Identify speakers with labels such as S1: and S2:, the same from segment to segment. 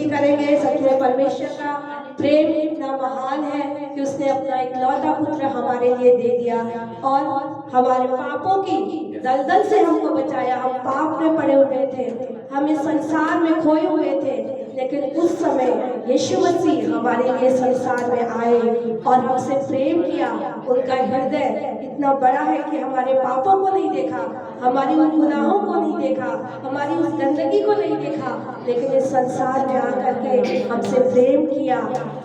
S1: स्तुति करेंगे। सच में परमेश्वर का प्रेम इतना महान है कि उसने अपना इकलौता पुत्र हमारे लिए दे दिया और हमारे पापों की दलदल से हमको बचाया। हम पाप में पड़े हुए थे, हम इस संसार में खोए हुए थे, लेकिन उस समय यीशु मसीह हमारे लिए संसार में आए और हमसे प्रेम किया। उनका हृदय इतना बड़ा है कि हमारे पापों को नहीं देखा, हमारी उन गुनाहों को नहीं देखा, हमारी उस गंदगी को नहीं देखा, लेकिन इस संसार में आकर के हमसे प्रेम किया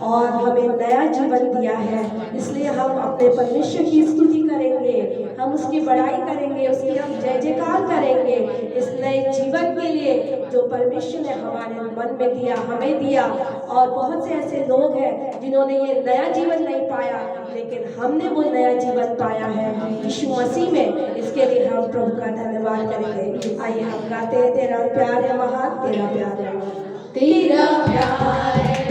S1: और हमें नया जीवन दिया है। इसलिए हम अपने परमेश्वर की स्तुति करेंगे, हम उसकी बड़ाई करेंगे, उसकी हम जय जयकार करेंगे इस नए जीवन के लिए जो परमेश्वर ने हमारे मन में दिया, हमें दिया। और बहुत से ऐसे लोग हैं जिन्होंने ये नया जीवन नहीं पाया, लेकिन हमने वो नया जीवन पाया है यीशु मसीह में। इसके लिए हम प्रभु का धन्यवाद करेंगे। आइए हम गाते हैं, तेरा प्यार है महान, तेरा प्यार है, तेरा प्यार है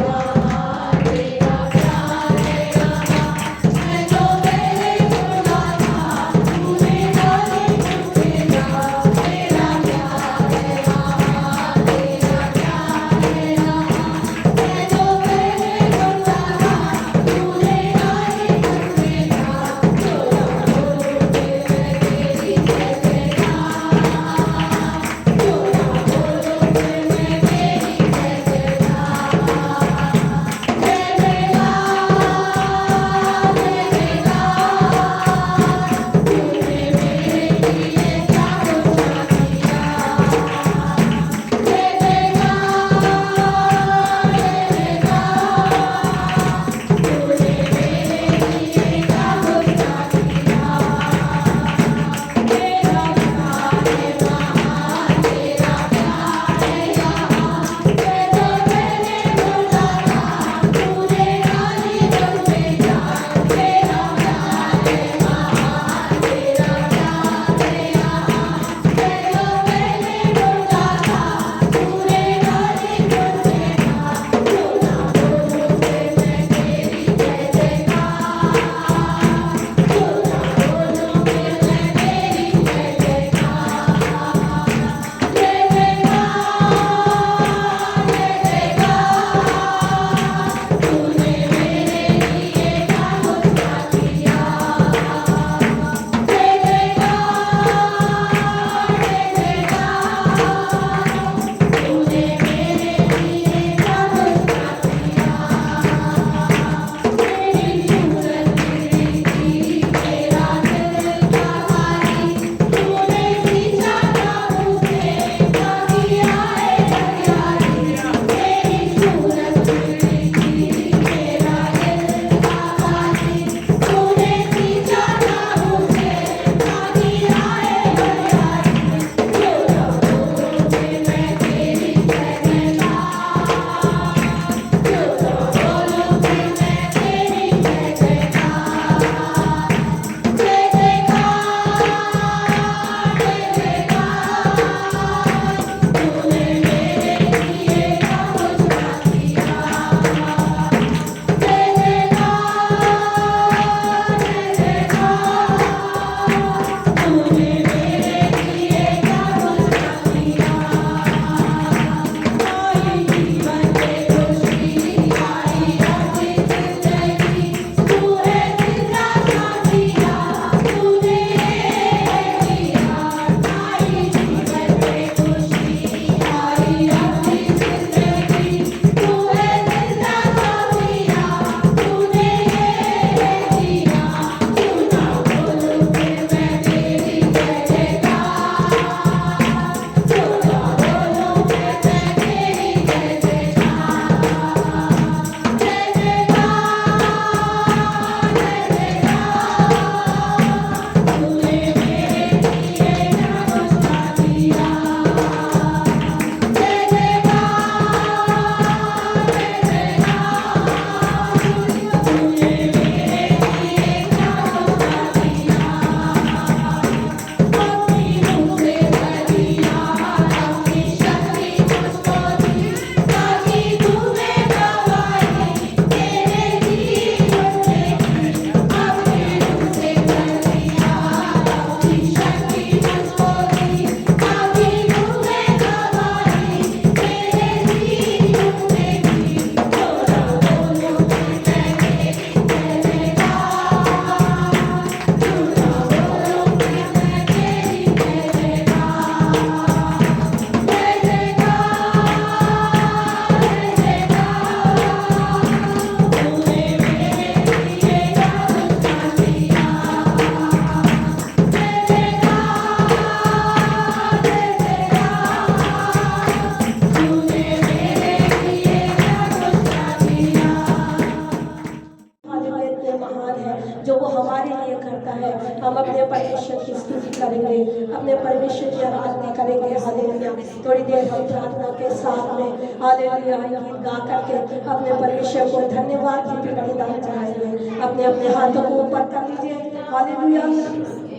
S1: हम अपने परमेश्वर की स्तुति करेंगे, अपने परमेश्वर की आराधना करेंगे। हालेलुया। थोड़ी देर हम प्रार्थना के साथ में हालेलुया गीत गा करके अपने परमेश्वर को धन्यवाद की बलिदान चढ़ाएंगे। अपने अपने हाथों को ऊपर कर लीजिए। हालेलुया।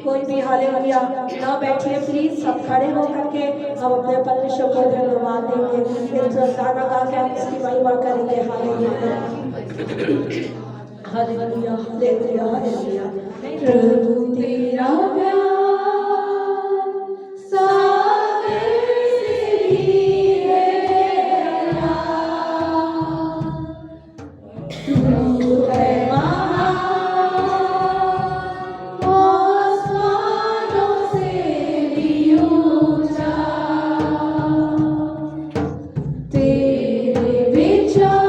S1: कोई भी हालेलुया ना बैठिए प्लीज, सब खड़े हो करके हम अपने परमेश्वर को धन्यवाद देंगे। इस गाना गा के हम इसकी महिमा करेंगे। हालेलुया हालेलुया हालेलुया हालेलुया। प्रभु तेरा प्यार सागर से भी गहरा, तू है महान आसमानों से भी ऊंचा, तेरे विचार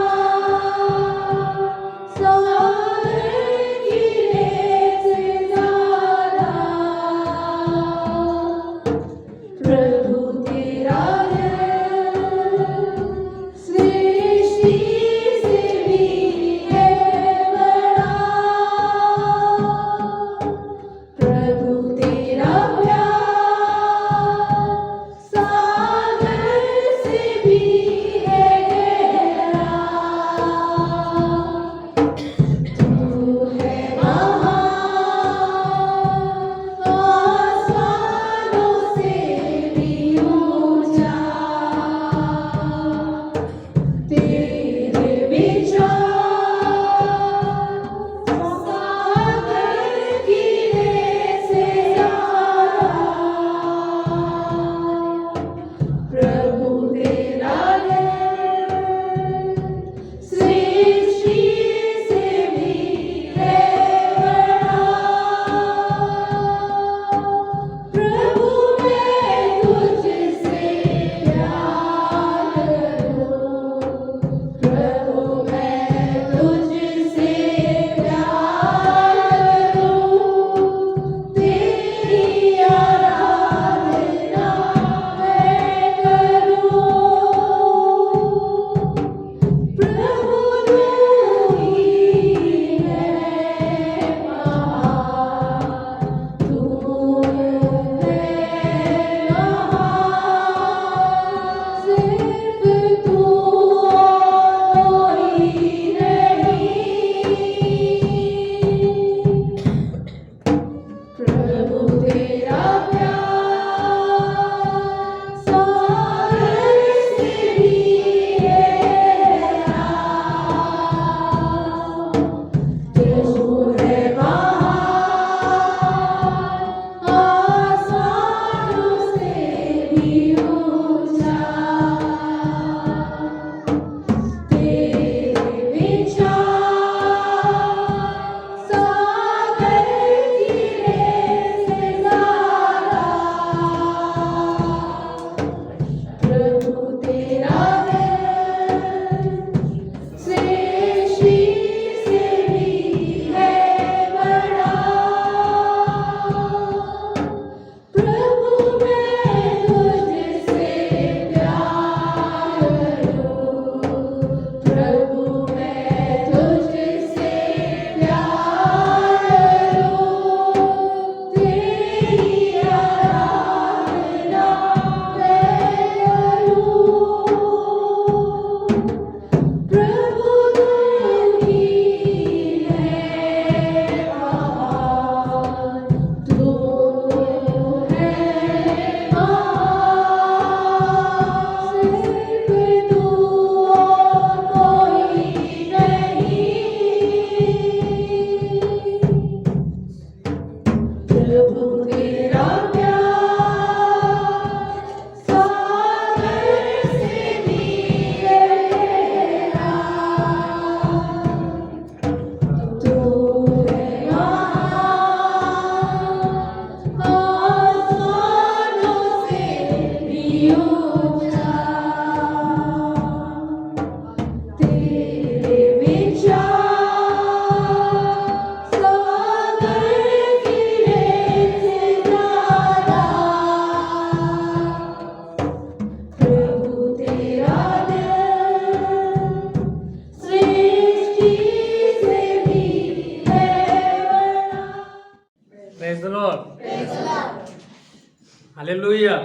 S2: हालेलुया,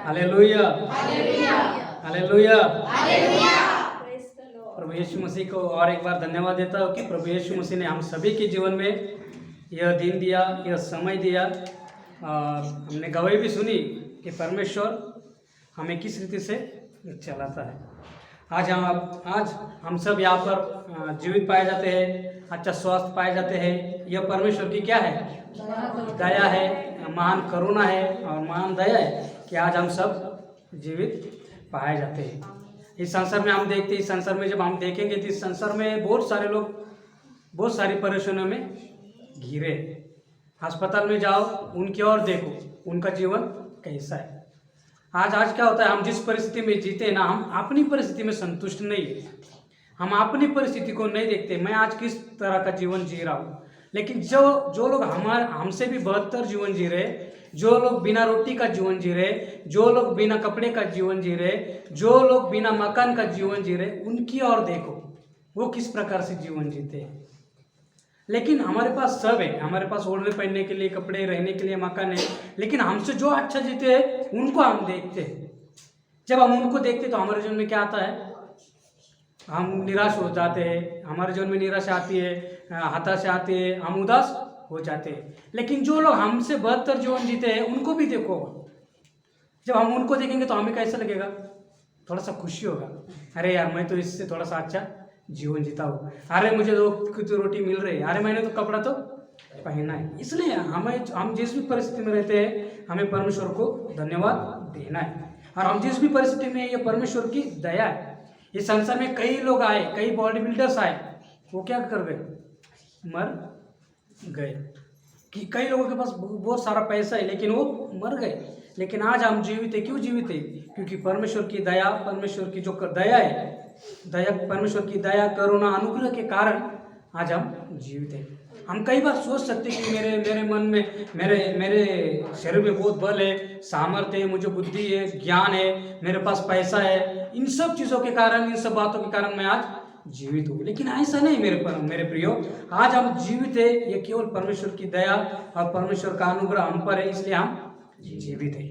S2: हालेलुया, हालेलुया। प्रभु यीशु मसीह को और एक बार धन्यवाद देता हूँ कि प्रभु यीशु मसीह ने हम सभी के जीवन में यह दिन दिया, यह समय दिया, और हमने गवाही भी सुनी कि परमेश्वर हमें किस रीति से चलाता है। आज हम सब यहाँ पर जीवित पाए जाते हैं, अच्छा स्वास्थ्य पाए जाते हैं। यह परमेश्वर की क्या है? दया है, महान करुणा है और महान दया है कि आज हम सब जीवित पाए जाते हैं। इस संसार में हम देखते हैं, इस संसार में जब हम देखेंगे तो इस संसार में बहुत सारे लोग बहुत सारी परेशानियों में घिरे। अस्पताल में जाओ, उनकी ओर देखो, उनका जीवन कैसा है। आज क्या होता है, हम जिस परिस्थिति में जीते हैं ना, हम अपनी परिस्थिति में संतुष्ट नहीं है। हम अपनी परिस्थिति को नहीं देखते, मैं आज किस तरह का जीवन जी रहा हूँ। लेकिन जो लोग हमसे भी बदतर जीवन जी रहे, जो लोग बिना रोटी का जीवन जी रहे, जो लोग बिना कपड़े का जीवन जी रहे, जो लोग बिना मकान का जीवन जी रहे, उनकी ओर देखो, वो किस प्रकार से जीवन जीते हैं। लेकिन हमारे पास सब है, हमारे पास ओढ़ने पहनने के लिए कपड़े, रहने के लिए मकान है, लेकिन हमसे जो अच्छा जीते हैं उनको हम देखते हैं। जब हम उनको देखते तो हमारे जीवन में क्या आता है? हम निराश हो जाते हैं, हमारे जीवन में निराशा आती है, हताशा आती है, हम उदास हो जाते हैं। लेकिन जो लोग हमसे बदतर जीवन जीते हैं उनको भी देखो, जब हम उनको देखेंगे तो हमें कैसा लगेगा? थोड़ा सा खुशी होगा, अरे यार मैं तो इससे थोड़ा सा अच्छा जीवन जीता हूँ, अरे मुझे तो रोटी मिल रही है, अरे मैंने तो कपड़ा तो पहना है। इसलिए हम जिस भी परिस्थिति में रहते हैं हमें परमेश्वर को धन्यवाद देना है। और हम जिस भी परिस्थिति में, ये परमेश्वर की दया है। इस संसार में कई लोग आए, कई बॉडी बिल्डर्स आए, वो क्या कर गए? मर गए। कि कई लोगों के पास बहुत सारा पैसा है लेकिन वो मर गए। लेकिन आज हम जीवित है, क्यों जीवित है? क्योंकि परमेश्वर की दया, परमेश्वर की जो दया है, परमेश्वर की दया, करुणा, अनुग्रह के कारण आज हम जीवित हैं। हम कई बार सोच सकते हैं कि मेरे मन में, मेरे शरीर में बहुत बल है, सामर्थ्य है, मुझे बुद्धि है, ज्ञान है, मेरे पास पैसा है, इन सब चीज़ों के कारण, इन सब बातों के कारण मैं आज जीवित हूँ। लेकिन ऐसा नहीं मेरे प्रियो, आज हम जीवित है ये केवल परमेश्वर की दया और परमेश्वर का अनुग्रह हम पर है, इसलिए हम जीवित है।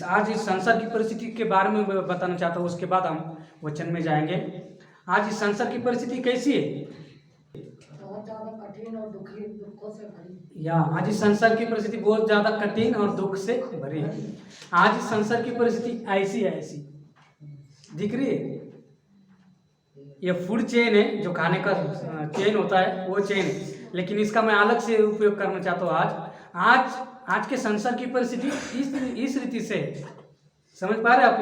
S2: आज इस संसार की परिस्थिति के बारे में बताना चाहता हूँ, उसके बाद हम वचन में जाएंगे। आज इस संसार की परिस्थिति कैसी है?
S3: बहुत ज्यादा कठिन और दुखों से भरी।
S2: आज इस संसार की परिस्थिति बहुत ज्यादा कठिन और दुख से भरी है। आज इस संसार की परिस्थिति ऐसी दिख रही है। ये फूड चेन है, जो खाने का चेन होता है वो चेन है, लेकिन इसका मैं अलग से उपयोग करना चाहता हूँ। आज के संसार की परिस्थिति इस रीति से, समझ पा रहे आप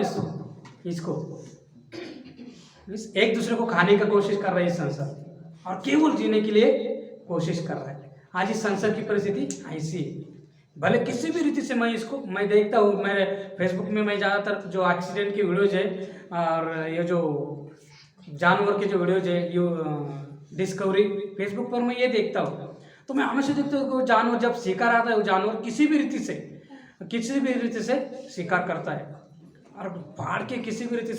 S2: इसको? एक दूसरे को खाने का कोशिश कर रहे हैं इस संसार, और केवल जीने के लिए कोशिश कर रहा है। आज इस संसार की परिस्थिति ऐसी है। भले किसी भी रीति से मैं देखता हूँ, मेरे फेसबुक में मैं ज़्यादातर जो एक्सीडेंट की वीडियोज है और ये जो जानवर के जो वीडियोज है, ये डिस्कवरी फेसबुक पर मैं ये देखता हूँ। तो मैं हमेशा देखता हूँ कि जानवर जब शिकार आता है, वो जानवर किसी भी रीति से शिकार करता है, और फाड़ के किसी भी रीति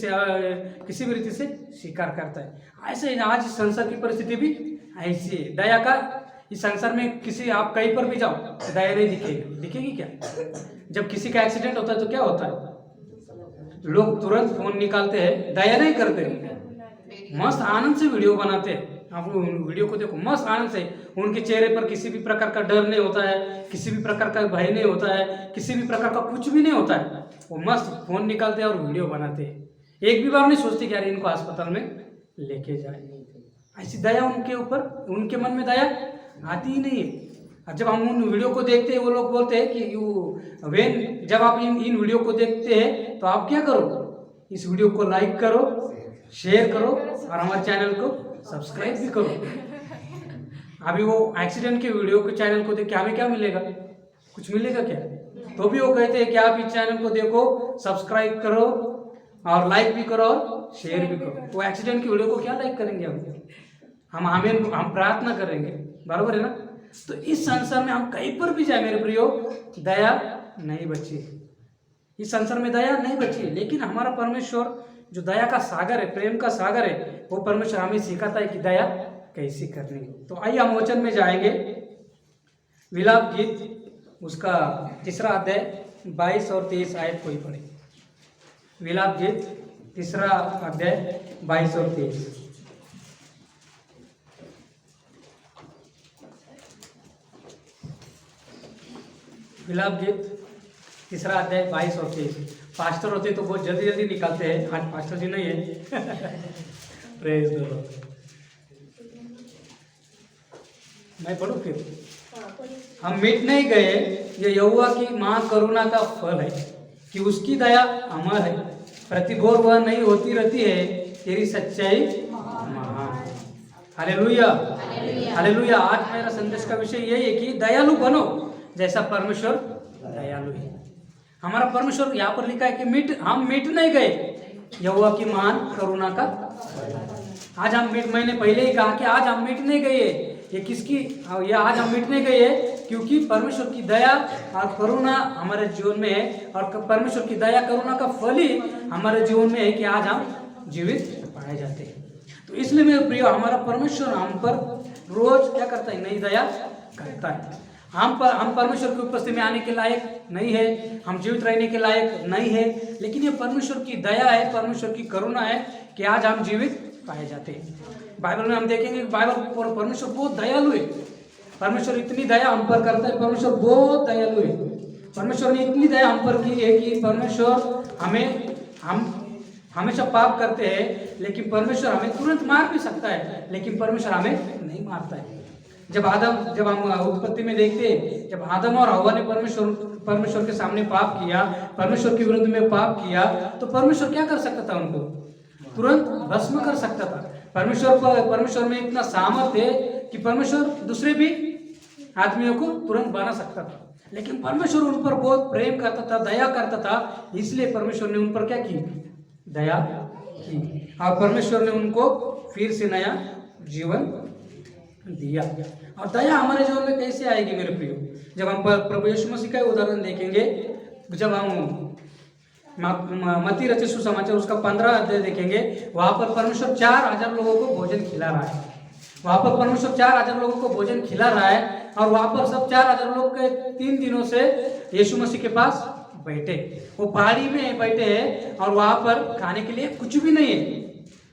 S2: से शिकार करता है। ऐसे आज इस संसार की परिस्थिति भी ऐसी है। दया का इस संसार में आप कहीं पर भी जाओ, दया नहीं दिखेगी क्या? जब किसी का एक्सीडेंट होता है तो क्या होता है? लोग तुरंत फोन निकालते हैं, दया नहीं करते, मस्त आनंद से वीडियो बनाते हैं। आप वीडियो को देखो, मस्त आनंद से, उनके चेहरे पर किसी भी प्रकार का डर नहीं होता है, किसी भी प्रकार का भय नहीं होता है, किसी भी प्रकार का कुछ भी नहीं होता है। वो मस्त फोन निकालते हैं और वीडियो बनाते हैं। एक भी बार नहीं सोचते कि यार इनको अस्पताल में लेके जाए। ऐसी दया उनके ऊपर, उनके मन में दया आती ही नहीं है। जब हम उन वीडियो को देखते हैं, वो लोग बोलते हैं कि जब आप इन वीडियो को देखते हैं तो आप क्या करो? इस वीडियो को लाइक करो, शेयर करो और हमारे चैनल को सब्सक्राइब भी करो। अभी वो एक्सीडेंट के वीडियो के चैनल को देख के हमें क्या मिलेगा? कुछ मिलेगा क्या? तो भी वो कहते हैं कि आप इस चैनल को देखो, सब्सक्राइब करो और लाइक भी करो और शेयर भी करो। वो एक्सीडेंट की वीडियो को क्या लाइक करेंगे? हम प्रार्थना करेंगे, बराबर है ना? तो इस संसार में हम कहीं पर भी जाए मेरे प्रियो, दया नहीं बची। इस संसार में दया नहीं बची, लेकिन हमारा परमेश्वर जो दया का सागर है, प्रेम का सागर है, वो परमेश्वर हमें सिखाता है कि दया कैसी करनी है। तो आइए हम वचन में जाएंगे। विलाप गीत उसका तीसरा अध्याय 22 और 23 आयत को ही पढ़े। विलाप गीत तीसरा अध्याय 22 और 23। विलाप गीत तीसरा अध्याय 22 और 23। पास्टर होते तो बहुत जल्दी जल्दी निकालते हैं, आज पास्टर जी नहीं है। Praise the Lord. मैं पढ़ूं फिर। हम मिट नहीं गए, ये यहोवा की महान करुणा का फल है कि उसकी दया अमर है, प्रतिघोर वह नहीं होती रहती है, तेरी सच्चाई महान। Hallelujah hallelujah. आज मेरा संदेश का विषय यही है कि दयालु बनो जैसा परमेश्वर दयालु है। हमारा परमेश्वर यहाँ पर लिखा है कि हम मिट नहीं गए, यहोवा की महान करुणा का। आज हम मैंने पहले ही कहा कि आज हम मिट नहीं गए, ये किसकी, ये आज हम मिट नहीं गए क्योंकि परमेश्वर की दया और करुणा हमारे जीवन में है, और परमेश्वर की दया करुणा का फल ही हमारे जीवन में है कि आज हम जीवित पाए जाते हैं। तो इसलिए मेरे प्रिय, हमारा परमेश्वर हम पर रोज क्या करता है, नई दया करता है। हम परमेश्वर की उपस्थिति में आने के लायक नहीं है, हम जीवित रहने के लायक नहीं है, लेकिन ये परमेश्वर की दया है, परमेश्वर की करुणा है कि आज हम जीवित पाए जाते हैं। बाइबल में हम देखेंगे कि बाइबल परमेश्वर बहुत दयालु है। परमेश्वर इतनी दया हम पर करता है, परमेश्वर बहुत दयालु है। परमेश्वर ने इतनी दया हम पर की है कि परमेश्वर हम हमेशा पाप करते हैं, लेकिन परमेश्वर हमें तुरंत मार भी सकता है, लेकिन परमेश्वर हमें नहीं मारता है। जब हम उत्पत्ति में देखते हैं, जब आदम और हव्वा ने परमेश्वर के सामने पाप किया, परमेश्वर के विरुद्ध में पाप किया, तो परमेश्वर क्या कर सकता था, उनको तुरंत भस्म कर सकता था। परमेश्वर में इतना सामर्थ्य है कि परमेश्वर दूसरे भी आदमियों को तुरंत बना सकता था, लेकिन परमेश्वर उन पर बहुत प्रेम करता था, दया करता था, इसलिए परमेश्वर ने उन पर क्या की, दया की, और परमेश्वर ने उनको फिर से नया जीवन दिया। और दया हमारे जीवन में कैसे आएगी मेरे प्रियो, जब हम प्रभु यीशु मसीह का उदाहरण देखेंगे, जब हम मत्ती रचित सुसमाचार उसका 15 अध्याय देखेंगे, वहां पर परमेश्वर 4000 लोगों को भोजन खिला रहा है। वहां पर परमेश्वर 4000 लोगों को भोजन खिला रहा है, और वहां पर सब 4000 लोग के 3 दिनों से यीशु मसीह के पास बैठे, वो पहाड़ी में बैठे हैं, और वहां पर खाने के लिए कुछ भी नहीं है,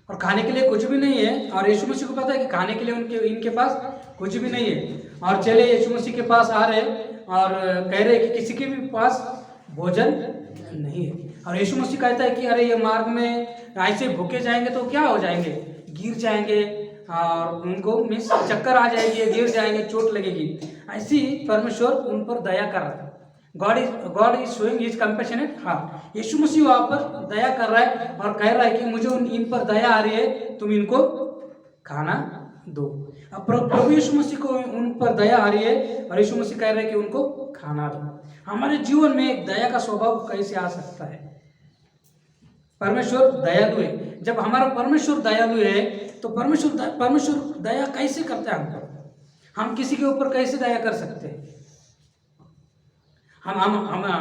S2: और खाने के लिए कुछ भी नहीं है, और यीशु मसीह को पता है कि खाने के लिए इनके पास कुछ भी नहीं है, और चले यीशु मसीह के पास आ रहे और कह रहे कि किसी के भी पास भोजन नहीं है। और यीशु मसीह कहता है कि अरे ये मार्ग में ऐसे भूखे जाएंगे तो क्या हो जाएंगे, गिर जाएंगे, और उनको चक्कर आ जाएगी, गिर जाएंगे, चोट लगेगी। ऐसी परमेश्वर उन पर दया कर रहा है। God is showing his compassionate heart. Yeshu Masih वहां पर दया कर रहा है और कह रहा है कि मुझे इन पर दया आ रही है, तुम इनको खाना दो। अब प्रभु यीशु मसीह को उन पर दया आ रही है, और यीशु मसीह कह रहे हैं कि उनको खाना दो। हमारे जीवन में एक दया का स्वभाव कैसे आ सकता है? परमेश्वर दयालु है। जब हमारा परमेश्वर दयालु है तो परमेश्वर दया कैसे करता है हम पर? हम किसी के ऊपर कैसे दया कर सकते हैं? हम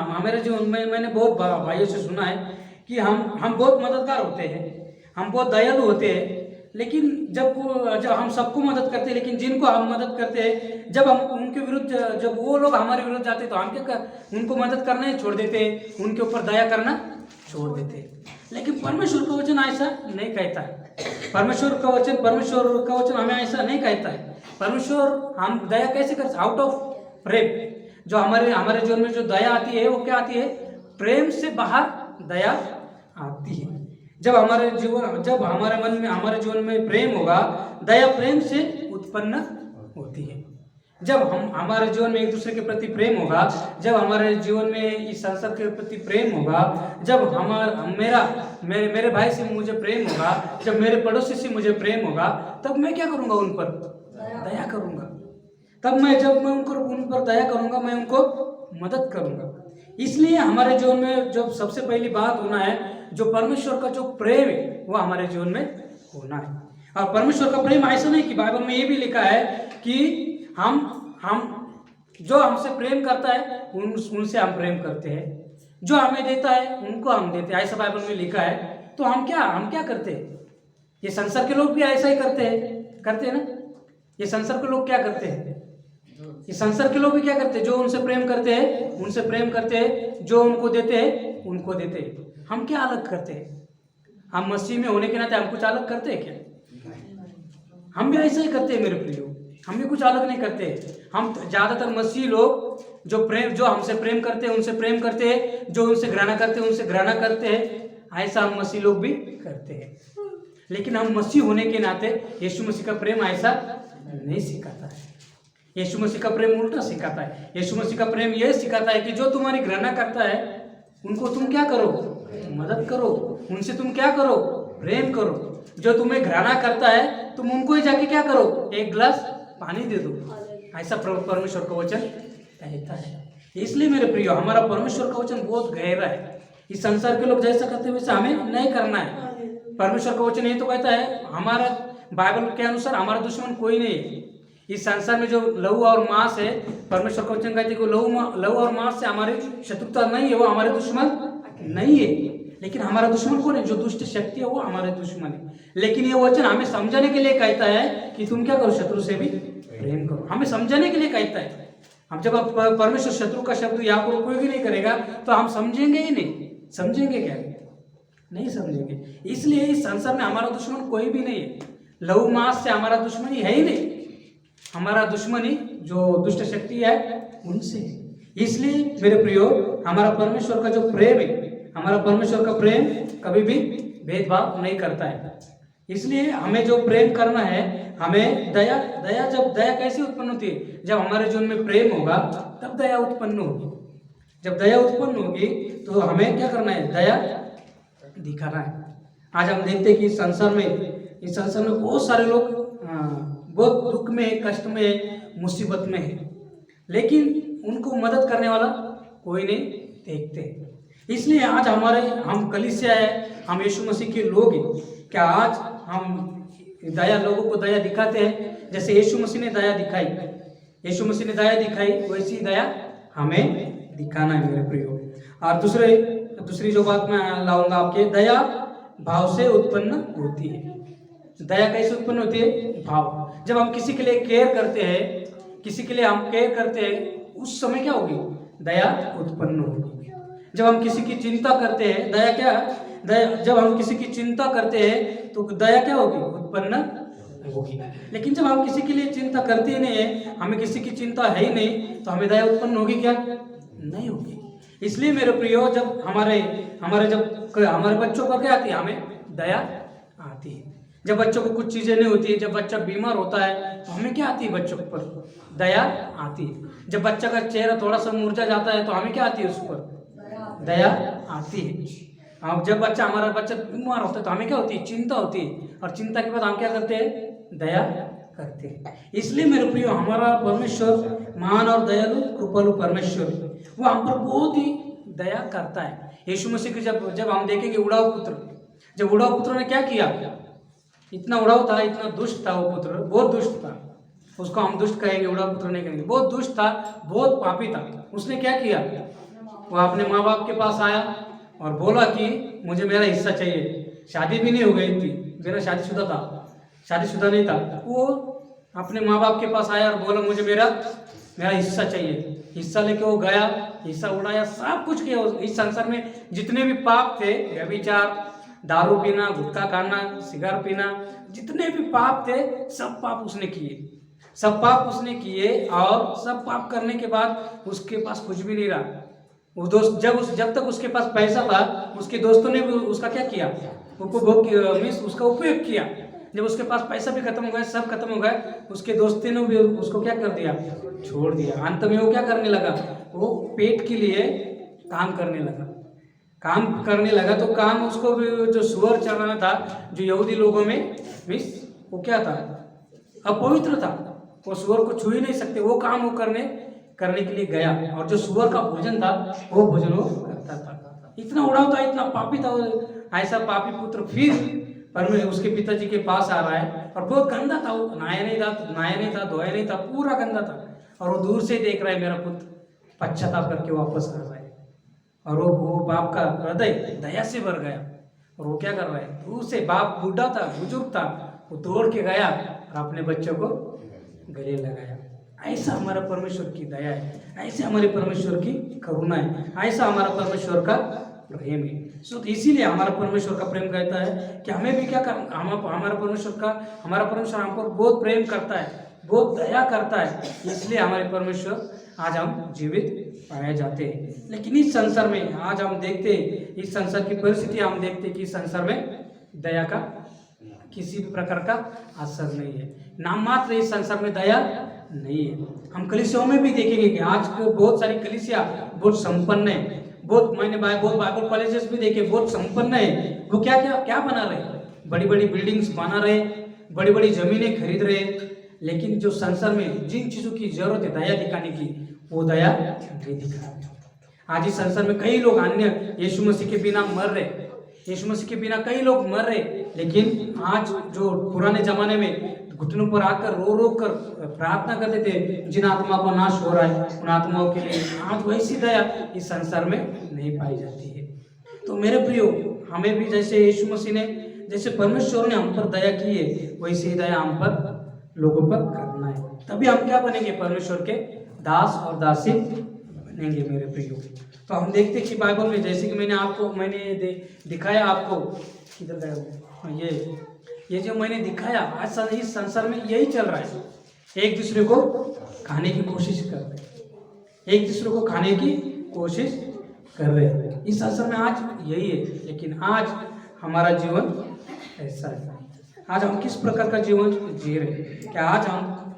S2: हमारे जीवन में मैंने बहुत भाइयों से सुना है कि हम बहुत मददगार होते हैं, हम बहुत दयालु होते हैं, लेकिन जब हम सबको मदद करते हैं, लेकिन जिनको हम मदद करते हैं, जब हम उनके विरुद्ध, जब वो लोग हमारे विरुद्ध जाते हैं तो हम क्या उनको मदद करना ही छोड़ देते हैं, उनके ऊपर दया करना छोड़ देते हैं। लेकिन परमेश्वर का वचन ऐसा नहीं कहता है। परमेश्वर का वचन हमें ऐसा नहीं कहता है। परमेश्वर हम दया कैसे करते? आउट ऑफ प्रेम। जो हमारे जीवन में जो दया आती है वो क्या आती है? प्रेम से बाहर दया आती है। जब हमारे मन में, हमारे जीवन में प्रेम होगा, दया प्रेम से उत्पन्न होती है। जब हमारे जीवन में एक दूसरे के प्रति प्रेम होगा, जब हमारे जीवन में इस संसार के प्रति प्रेम होगा, जब मेरे भाई से मुझे प्रेम होगा, जब मेरे पड़ोसी से मुझे प्रेम होगा, तब मैं क्या करूंगा? उन पर दया करूंगा। तब जब मैं उन पर दया करूंगा, मैं उनको मदद करूंगा। इसलिए हमारे जीवन में जो सबसे पहली बात होना है, जो परमेश्वर का जो प्रेम है वो हमारे जीवन में होना है। और परमेश्वर का प्रेम ऐसा नहीं कि बाइबल में ये भी लिखा है कि हम जो हमसे प्रेम करता है उनसे हम प्रेम करते हैं, जो हमें देता है उनको हम देते हैं, ऐसा बाइबल में लिखा है। तो हम क्या करते हैं? ये संसार के लोग भी ऐसा ही करते हैं ना। ये संसार के लोग क्या करते हैं? इस संसार के लोग भी क्या करते हैं, जो उनसे प्रेम करते हैं उनसे प्रेम करते हैं, जो उनको देते हैं उनको देते हैं। हम क्या अलग करते हैं? हम मसीह में होने के नाते हम कुछ अलग करते हैं क्या? हम भी ऐसा ही करते हैं मेरे प्रियो, हम भी कुछ अलग नहीं करते। हम ज्यादातर मसीह लोग जो हमसे प्रेम करते हैं उनसे प्रेम करते हैं, जो उनसे घृणा करते हैं उनसे घृणा करते हैं। ऐसा हम मसीह लोग भी करते हैं। लेकिन हम मसीह होने के नाते यीशु मसीह का प्रेम ऐसा नहीं सिखाता है। यीशु मसीह का प्रेम उल्टा सिखाता है। यीशु मसीह का प्रेम यह सिखाता है कि जो तुम्हारी घृणा करता है उनको तुम क्या करो, मदद करो। उनसे तुम क्या करो, प्रेम करो। जो तुम्हें घृणा करता है तुम उनको ही जाके क्या करो, एक गिलास पानी दे दो। ऐसा परमेश्वर का वचन कहता है। इसलिए मेरे प्रियो, हमारा परमेश्वर का वचन बहुत गहरा है। इस संसार के लोग जैसा करते हैं वैसा हमें नहीं करना है। परमेश्वर का वचन ये तो कहता है, हमारा बाइबल के अनुसार हमारा दुश्मन कोई नहीं है। इस संसार में जो लहू और मांस है, परमेश्वर का वचन कहते हैं कि लहू और मांस से हमारी शत्रुता नहीं है, वो हमारे दुश्मन नहीं है। लेकिन हमारा दुश्मन कौन है? जो दुष्ट शक्ति है वो हमारे दुश्मन है। लेकिन ये वचन हमें समझाने के लिए कहता है कि तुम क्या करो, शत्रु से भी प्रेम करो। हमें समझाने के लिए कहता है। हम जब परमेश्वर शत्रु का शब्द यहाँ पर कोई भी नहीं करेगा तो हम समझेंगे ही नहीं। समझेंगे क्या? नहीं समझेंगे। इसलिए इस संसार में हमारा दुश्मन कोई भी नहीं है। लहू मांस से हमारा दुश्मनी है ही नहीं। हमारा दुश्मनी जो दुष्ट शक्ति है उनसे। इसलिए मेरे प्रियो, हमारा परमेश्वर का जो प्रेम है, हमारा परमेश्वर का प्रेम कभी भी भेदभाव नहीं करता है। इसलिए हमें जो प्रेम करना है, हमें दया दया कैसे उत्पन्न होती है? जब हमारे जीवन में प्रेम होगा तब दया उत्पन्न होगी। जब दया उत्पन्न होगी तो हमें क्या करना है, दया दिखाना है। आज हम देखते हैं कि इस संसार में बहुत सारे लोग बहुत दुख में, कष्ट में, मुसीबत में है, लेकिन उनको मदद करने वाला कोई नहीं देखते। इसलिए आज हम कलीसिया है, हम यीशु मसीह के लोग हैं। क्या आज हम लोगों को दया दिखाते हैं? जैसे यीशु मसीह ने दया दिखाई, वैसी दया हमें दिखाना है मेरे प्रियो। और दूसरी जो बात मैं लाऊंगा आपके, दया भाव से उत्पन्न होती है। दया कैसे उत्पन्न होती है? भाव। जब हम किसी के लिए केयर करते हैं, उस समय क्या होगी, दया उत्पन्न होगी। जब हम किसी की चिंता करते हैं, जब हम किसी की चिंता करते हैं तो दया क्या होगी, उत्पन्न होगी। लेकिन जब हम किसी के लिए चिंता करते ही नहीं है, हमें किसी की चिंता है ही नहीं, तो हमें दया उत्पन्न होगी क्या? नहीं होगी। इसलिए मेरे प्रियो, जब हमारे बच्चों पर क्या आती है, हमें दया आती है। जब बच्चों को कुछ चीजें नहीं होती है, जब बच्चा बीमार होता है तो हमें क्या आती है, बच्चों पर दया आती है। जब बच्चा का चेहरा थोड़ा सा मुरझा जाता है तो हमें क्या आती है, उस पर दया आती है। अब जब हमारा बच्चा बीमार होता है तो हमें क्या होती है, चिंता होती है। और चिंता के बाद हम क्या करते हैं, दया करते हैं। इसलिए मेरे प्रियो, हमारा परमेश्वर महान और दयालु कृपालु परमेश्वर है। वो हम पर बहुत ही दया करता है। यीशु मसीह के जब हम देखेंगे उड़ाऊ पुत्र ने क्या किया, इतना उड़ाऊ था, इतना दुष्ट था वो पुत्र, बहुत दुष्ट था। उसको हम दुष्ट कहेंगे, उड़ाऊ पुत्र नहीं कहेंगे। बहुत दुष्ट था, बहुत पापी था। उसने क्या किया, वो अपने माँ बाप के पास आया और बोला कि मुझे मेरा हिस्सा चाहिए। शादी भी नहीं हो गई थी, बिना शादीशुदा नहीं था। वो अपने माँ बाप के पास आया और बोला मुझे मेरा हिस्सा चाहिए। हिस्सा लेके वो गया, हिस्सा उड़ाया, सब कुछ किया। इस संसार में जितने भी पाप थे, व्यभिचार, दारू पीना, गुटखा खाना, सिगार पीना, जितने भी पाप थे सब पाप उसने किए। और सब पाप करने के बाद उसके पास कुछ भी नहीं रहा। वो दोस्त जब तक उसके पास पैसा था, उसके दोस्तों ने भी उसका क्या किया, उसका उपयोग किया। जब उसके पास पैसा भी खत्म हो गया, सब खत्म हो गया, उसके दोस्तों ने भी उसको क्या कर दिया, छोड़ दिया। अंत में वो क्या करने लगा, वो पेट के लिए काम करने लगा। तो काम उसको भी जो सुअर चराना था, जो यहूदी लोगों में वो क्या था, अपवित्र था। वो सुअर को छू ही नहीं सकते। वो काम वो करने के लिए गया, और जो सुअर का भोजन था वो भोजन वो करता था। इतना उड़ाव था, इतना पापी था। ऐसा पापी पुत्र फिर उसके पिताजी के पास आ रहा है, और बहुत गंदा था। वो नहाया नहीं था, धोया नहीं था, पूरा गंदा था। और वो दूर से देख रहा है, मेरा पुत्र पश्चाताप करके वापस आ रहा है। और वो बाप का हृदय दया से भर गया। और वो क्या कर रहा है, दूर से, बाप बूढ़ा था, बुजुर्ग था, वो दौड़ के गया और अपने बच्चों को गले लगाया। ऐसा हमारा परमेश्वर की दया है, ऐसे हमारे परमेश्वर की करुणा है, ऐसा हमारा परमेश्वर का प्रेम है। सो तो इसीलिए हमारा परमेश्वर का प्रेम कहता है कि हमें भी क्या कर, हमारा परमेश्वर हम पर बहुत प्रेम करता है, बहुत दया करता है, इसलिए हमारे परमेश्वर आज हम जीवित पाए जाते हैं। लेकिन इस संसार में आज हम देखते हैं, इस संसार की परिस्थिति हम देखते हैं कि इस संसार में दया का किसी भी प्रकार का असर नहीं है, नाम मात्र इस संसार में दया नहीं है। हम कलीसियाओं में भी देखेंगे कि आज बहुत सारी कलीसिया बहुत संपन्न है, बहुत बाइबल कॉलेजेस भी देखे बहुत संपन्न है। वो क्या क्या क्या बना रहे, बड़ी बड़ी बिल्डिंग्स बना रहे, बड़ी बड़ी जमीनें खरीद रहे, लेकिन जो संसार में जिन चीजों की जरूरत है दया दिखाने की, वो दया नहीं दिखा रहे। आज इस संसार में कई लोग अन्य यीशु मसीह के बिना मर रहे, यीशु मसीह के बिना कई लोग मर रहे, लेकिन आज जो पुराने जमाने में घुटनों पर आकर रो रो कर प्रार्थना करते थे, जिन आत्मा को नाश हो रहा है उन आत्माओं के लिए, आज वैसी दया इस संसार में नहीं पाई जाती है। तो मेरे प्रियो, हमें भी जैसे यीशु मसीह ने, जैसे परमेश्वर ने हम पर दया की है, वैसी दया हम पर लोगों पर करना है, तभी हम क्या बनेंगे, परमेश्वर के दास और दासी बनेंगे मेरे प्रियो। तो हम देखते कि बाइबल में, जैसे कि मैंने दिखाया आपको, किधर गया वो, ये जो मैंने दिखाया, आज इस संसार में यही चल रहा है, एक दूसरे को खाने की कोशिश कर रहे हैं, एक दूसरे को खाने की कोशिश कर रहे हैं, इस संसार में आज यही है। लेकिन आज हमारा जीवन ऐसा है, आज हम किस प्रकार का जीवन जी रहे हैं? क्या आज हम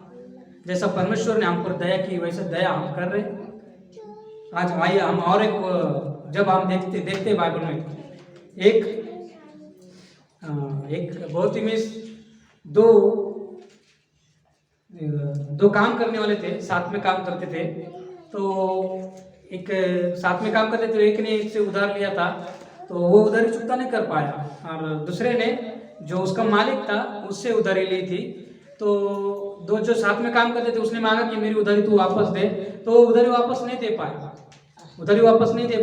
S2: जैसा परमेश्वर ने हम पर दया की वैसे दया हम कर रहे हैं? आज आइए हम और जब हम देखते बाइबल में एक बहुत ही दो काम करने वाले थे, साथ में काम करते थे। तो एक साथ में काम करते थे, एक ने एक से उधार लिया था, तो वो उधारी चुकता नहीं कर पाया, और दूसरे ने जो उसका मालिक था उससे उधारी ली थी। तो दो जो साथ में काम करते थे उसने मांगा कि मेरी उधारी तू वापस दे, तो उधारी वापस नहीं दे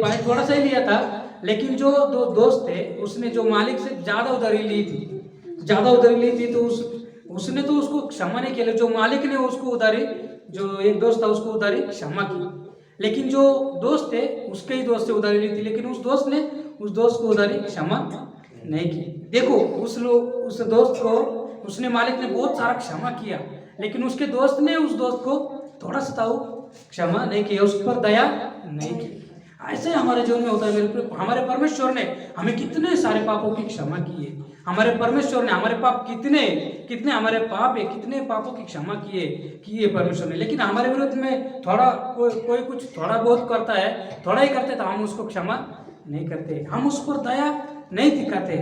S2: पाए, थोड़ा सा ही लिया था। लेकिन जो दो दोस्त थे, उसने जो मालिक से ज्यादा उधारी ली थी, तो उसने तो उसको क्षमा नहीं किया। जो मालिक ने उसको उधारी, जो एक दोस्त था उसको उधारी क्षमा की, लेकिन जो दोस्त थे उसके ही दोस्त से उधारी ली थी, लेकिन उस दोस्त को उधारी क्षमा नहीं की। देखो उस दोस्त को उसने मालिक ने बहुत सारा क्षमा किया, लेकिन उसके दोस्त ने उस दोस्त को थोड़ा सा क्षमा नहीं किया, उस पर दया नहीं की। ऐसे हमारे जीवन में होता है। हमारे परमेश्वर ने हमें कितने सारे पापों की क्षमा की है। हमारे परमेश्वर ने हमारे पाप कितने हमारे पाप है, कितने पापों की क्षमा किए परमेश्वर ने। लेकिन हमारे विरुद्ध में कोई कुछ थोड़ा बहुत करता है, थोड़ा ही करते तो हम उसको क्षमा नहीं करते, हम उस पर दया नहीं दिखाते।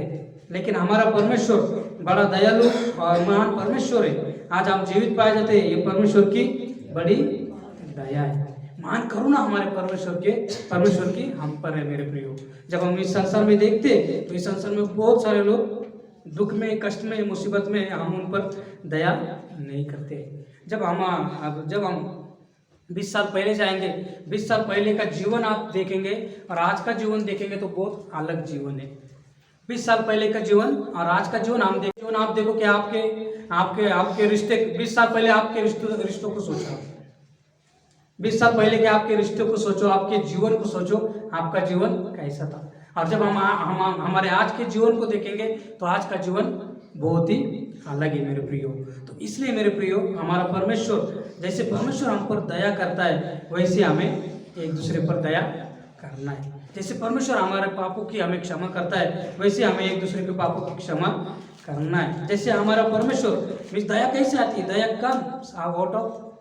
S2: लेकिन हमारा परमेश्वर बड़ा दयालु और महान परमेश्वर है। आज हम जीवित पाए जाते हैं, ये परमेश्वर की बड़ी दया है, महान करुणा हमारे परमेश्वर की हम पर है मेरे प्रियो। जब हम इस संसार में देखते तो इस संसार में बहुत सारे लोग दुख में, कष्ट में, मुसीबत में, हम उन पर दया नहीं करते। जब हम 20 साल पहले जाएंगे, 20 साल पहले का जीवन आप देखेंगे और आज का जीवन देखेंगे तो बहुत अलग जीवन है। 20 साल पहले का जीवन और आज का जीवन आप देखो कि आपके रिश्ते, 20 साल पहले आपके रिश्तों को सोचो, 20 साल पहले के आपके रिश्तों को सोचो, आपके जीवन को सोचो, आपका जीवन कैसा था। और जब हम हमारे आज के जीवन को देखेंगे तो आज का जीवन बहुत ही अलग है मेरे प्रियो। तो इसलिए मेरे प्रियो, हमारा परमेश्वर, जैसे परमेश्वर हम पर दया करता है, वैसे हमें एक दूसरे पर दया करना है। जैसे परमेश्वर हमारे पापों की हमें क्षमा करता है, वैसे हमें एक दूसरे के पापों की क्षमा करना है। जैसे हमारा परमेश्वर, दया कैसे आती है? दया कम्स आउट ऑफ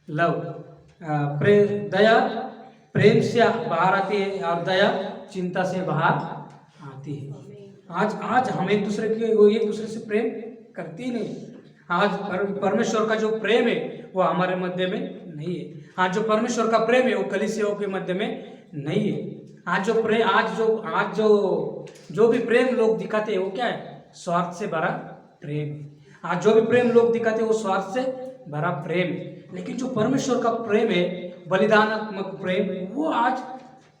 S2: लव। दया प्रेम से बाहर आती है और दया चिंता से बाहर आती है। आज हम एक दूसरे से प्रेम करते ही नहीं। आज परमेश्वर का जो प्रेम है वो हमारे मध्य में नहीं है। आज जो परमेश्वर का प्रेम है वो कलीसियाओं के मध्य में नहीं है। आज जो भी प्रेम लोग दिखाते हैं वो क्या है? स्वार्थ से भरा प्रेम। आज जो भी प्रेम लोग दिखाते हैं वो स्वार्थ से भरा प्रेम है। लेकिन जो परमेश्वर का प्रेम है, बलिदानात्मक प्रेम, वो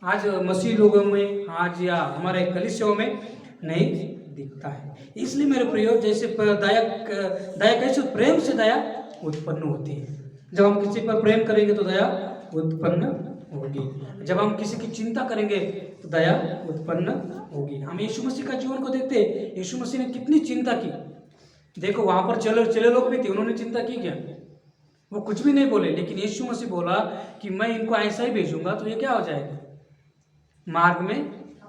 S2: आज मसीह लोगों में, आज या हमारे कलीसियाओं में नहीं दिखता है। इसलिए मेरे प्रियो, जैसे दया कैसे, प्रेम से दया उत्पन्न होती है। जब हम किसी पर प्रेम करेंगे तो दया उत्पन्न होगी। जब हम किसी की चिंता करेंगे तो दया उत्पन्न होगी। हम यीशु मसीह का जीवन को देखते हैं, यीशु मसीह ने कितनी चिंता की। देखो वहां पर चले लोग भी थे, उन्होंने चिंता की क्या? वो कुछ भी नहीं बोले, लेकिन यीशु मसीह बोला कि मैं इनको ऐसा ही भेजूंगा तो ये क्या हो जाएगा, मार्ग में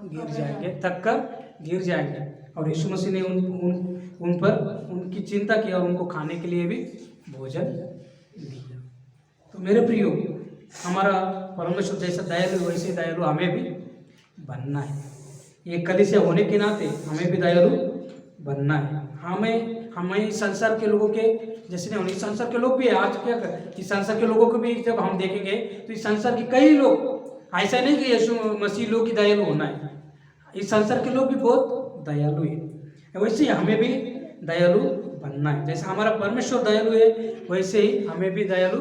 S2: गिर जाएंगे, थक कर गिर जाएंगे। और यीशु मसीह ने उन पर उनकी चिंता की और उनको खाने के लिए भी भोजन दिया। तो मेरे प्रियो, हमारा परमेश्वर जैसा दयालु वैसे दयालु हमें भी बनना है। ये कलीसिया होने के नाते हमें भी दयालु बनना है। हमें इस संसार के लोगों के जैसे नहीं होने। इस संसार के लोग भी है, आज क्या कर, इस संसार के लोगों को भी जब हम देखेंगे तो इस संसार के कई लोग, ऐसा नहीं कि यीशु मसीह लोग की दयालु होना है, इस संसार के लोग भी बहुत दयालु है। वैसे ही हमें भी दयालु बनना है। जैसे हमारा परमेश्वर दयालु है वैसे ही हमें भी दयालु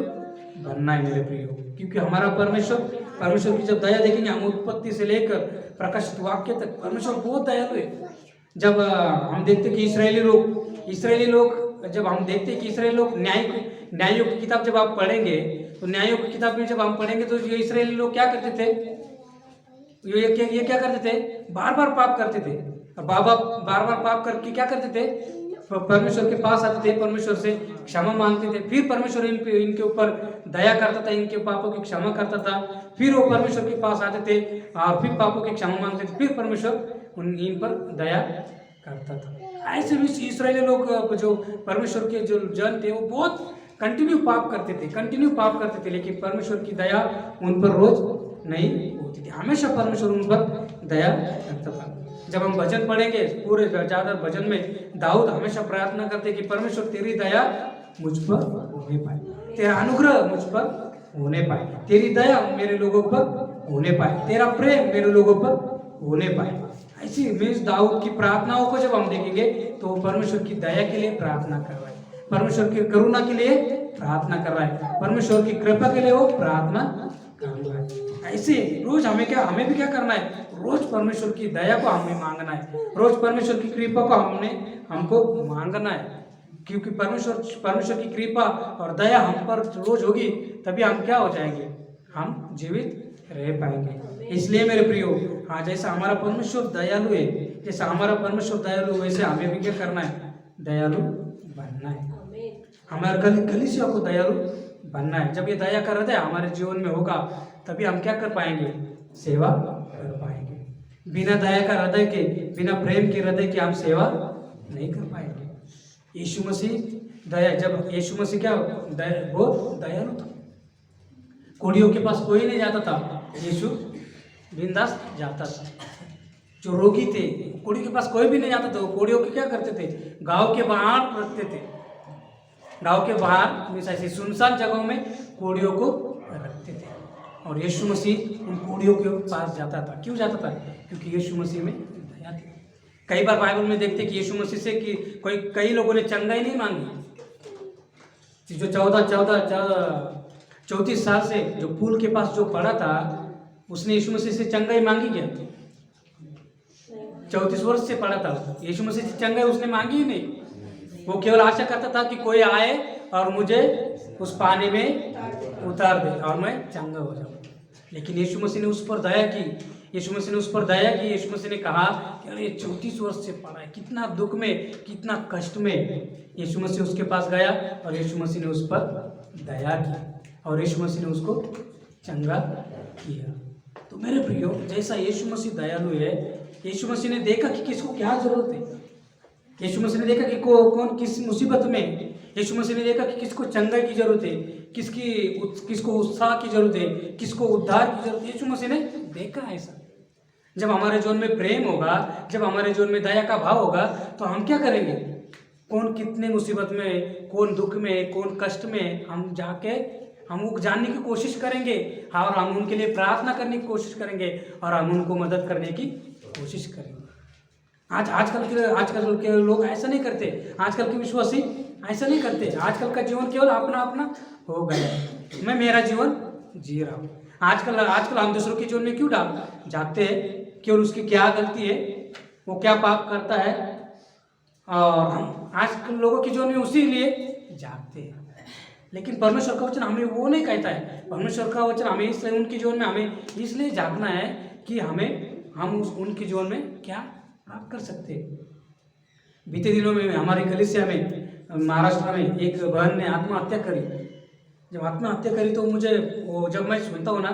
S2: बनना है मेरे प्रियो। क्योंकि हमारा परमेश्वर की जब दया देखेंगे, हम उत्पत्ति से लेकर प्रकाशित वाक्य तक परमेश्वर बहुत दयालु है। जब हम देखते कि इस्राएली लोग जब हम देखते कि इस्राएली लोग न्यायों की किताब जब आप पढ़ेंगे तो न्यायों की किताब में जब हम पढ़ेंगे तो ये इस्राएली लोग क्या करते थे, ये क्या करते थे, बार बार पाप करते थे। बार बार पाप करके क्या करते थे, परमेश्वर के पास आते थे, परमेश्वर से क्षमा मांगते थे। फिर परमेश्वर इनके ऊपर दया करता था, इनके पापों की क्षमा करता था। फिर वो परमेश्वर के पास आते थे और फिर पापों की क्षमा मांगते थे। फिर परमेश्वर इन पर दया करता था। ऐसे भी इस्राएली लोग जो परमेश्वर के जो जन थे वो बहुत कंटिन्यू पाप करते थे, लेकिन परमेश्वर की दया उन पर रोज नहीं होती थी। हमेशा परमेश्वर उन पर दया करता था। जब हम भजन पढ़ेंगे, पूरे ज़्यादा भजन में दाऊद हमेशा प्रार्थना करते कि परमेश्वर तेरी दया मुझ पर होने पाए, तेरा अनुग्रह मुझ पर होने पाए, तेरी दया मेरे लोगों पर होने पाए, तेरा प्रेम मेरे लोगों पर होने पाए। ऐसी मीन्स दाऊद की प्रार्थनाओं को जब हम देखेंगे तो परमेश्वर की दया के लिए प्रार्थना कर रहा है, परमेश्वर की करुणा के लिए प्रार्थना कर रहा है, परमेश्वर की कृपा के लिए वो प्रार्थना कर रहा है। ऐसे रोज हमें भी क्या करना है, रोज परमेश्वर की दया को हमें मांगना है, रोज परमेश्वर की कृपा को हमको मांगना है। क्योंकि परमेश्वर की कृपा और दया हम पर रोज होगी, तभी हम क्या हो जाएंगे, हम जीवित रह पाएंगे। इसलिए मेरे प्रियो, हाँ, जैसा हमारा परमेश्वर दयालु है, जैसा हमारा परमेश्वर दयालु वैसे हमें भी क्या करना है, दयालु बनना है। हमारे कलीसिया को दयालु बनना है। जब ये दया का हृदय हमारे जीवन में होगा तभी हम क्या कर पाएंगे, सेवा कर पाएंगे। बिना दया का हृदय के, बिना प्रेम के हृदय के हम सेवा नहीं कर पाएंगे। यीशु मसीह दया, जब यीशु मसीह क्या बहुत दयालु था, कोड़ियों के पास कोई नहीं जाता था, यीशु बिंदास जाता था। जो रोगी थे, कोड़ी के पास कोई भी नहीं जाता था, कोड़ियों के क्या करते थे, गांव के बाहर रखते थे, गांव के बाहर ऐसी सुनसान जगहों में कोड़ियों को रखते थे। और यीशु मसीह उन कोड़ियों के पास जाता था। क्यों जाता था? क्योंकि यीशु मसीह में दया थी। कई बार बाइबल में देखते कि यीशु मसीह से कि कई लोगों ने चंगाई नहीं मांगी। जो 34 साल से जो पुल के पास जो पड़ा था, उसने यीशु मसीह से चंगाई मांगी क्या? 34 वर्ष से पड़ा था, यीशु मसीह से चंगाई उसने मांगी ही नहीं। वो केवल आशा करता था कि कोई आए और मुझे उस पानी में उतार दे और मैं चंगा हो जाऊं। लेकिन यीशु मसीह ने उस पर दया की, यीशु मसीह ने कहा कि अरे 34 वर्ष से पड़ा है, कितना दुख में, कितना कष्ट में यीशु मसीह उसके पास गया और यीशु मसीह ने उस पर दया की और यीशु मसीह ने उसको चंगा किया। तो मेरे प्रियो, जैसा यीशु मसीह दयालु है, यीशु मसीह ने देखा कि किसको क्या जरूरत है, यीशु मसीह ने देखा कि कौन किस मुसीबत में, यीशु मसीह ने देखा कि किसको चंगाई की जरूरत है, किसको उत्साह की जरूरत है, किसको उद्धार की जरूरत है। यीशु मसीह ने देखा ऐसा। जब हमारे जीवन में प्रेम होगा, जब हमारे जीवन में दया का भाव होगा, तो हम क्या करेंगे, कौन कितने मुसीबत में, कौन दुख में, कौन कष्ट में, हम जाके हम वो जानने की कोशिश करेंगे और हम उनके लिए प्रार्थना करने की कोशिश करेंगे और हम उनको मदद करने की कोशिश करेंगे। आजकल के लोग ऐसा नहीं करते, आजकल के विश्वासी ऐसा नहीं करते। आजकल का जीवन केवल अपना अपना हो गया है, मैं मेरा जीवन जी रहा हूँ। आजकल हम दूसरों के जीवन में क्यों जागते हैं, केवल उसकी क्या गलती है, वो क्या पाप करता है, और हम आजकल लोगों के जीवन में उसी लिए जागते हैं। लेकिन परमेश्वर का वचन हमें वो नहीं कहता है। परमेश्वर का वचन हमें इसलिए उनके जीवन में हमें इसलिए झांकना है कि हम उनके जीवन में क्या प्राप्त कर सकते हैं। बीते दिनों में हमारी कलीसिया में महाराष्ट्र में एक बहन ने आत्महत्या करी। जब आत्महत्या करी तो मुझे वो जब मैं सुनता हूँ ना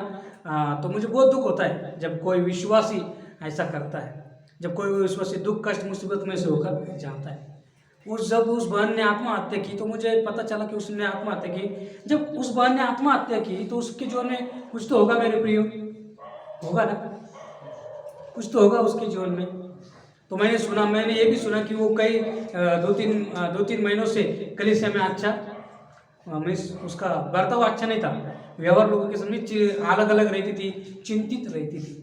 S2: तो मुझे बहुत दुख होता है जब कोई विश्वासी ऐसा करता है, जब कोई विश्वासी दुख कष्ट मुसीबत में से होकर जाता है। जब उस बहन ने आत्महत्या की तो मुझे पता चला कि उसने आत्महत्या की। जब उस बहन ने आत्महत्या की तो उसके जीवन में कुछ तो होगा मेरे प्रियो, होगा ना, कुछ तो होगा उसके जीवन में। तो मैंने ये भी सुना कि वो कई दो तीन महीनों से कलीसिया में अच्छा उसका बर्ताव अच्छा नहीं था। व्यवहार लोगों के सामने अलग अलग रहती थी, चिंतित रहती थी,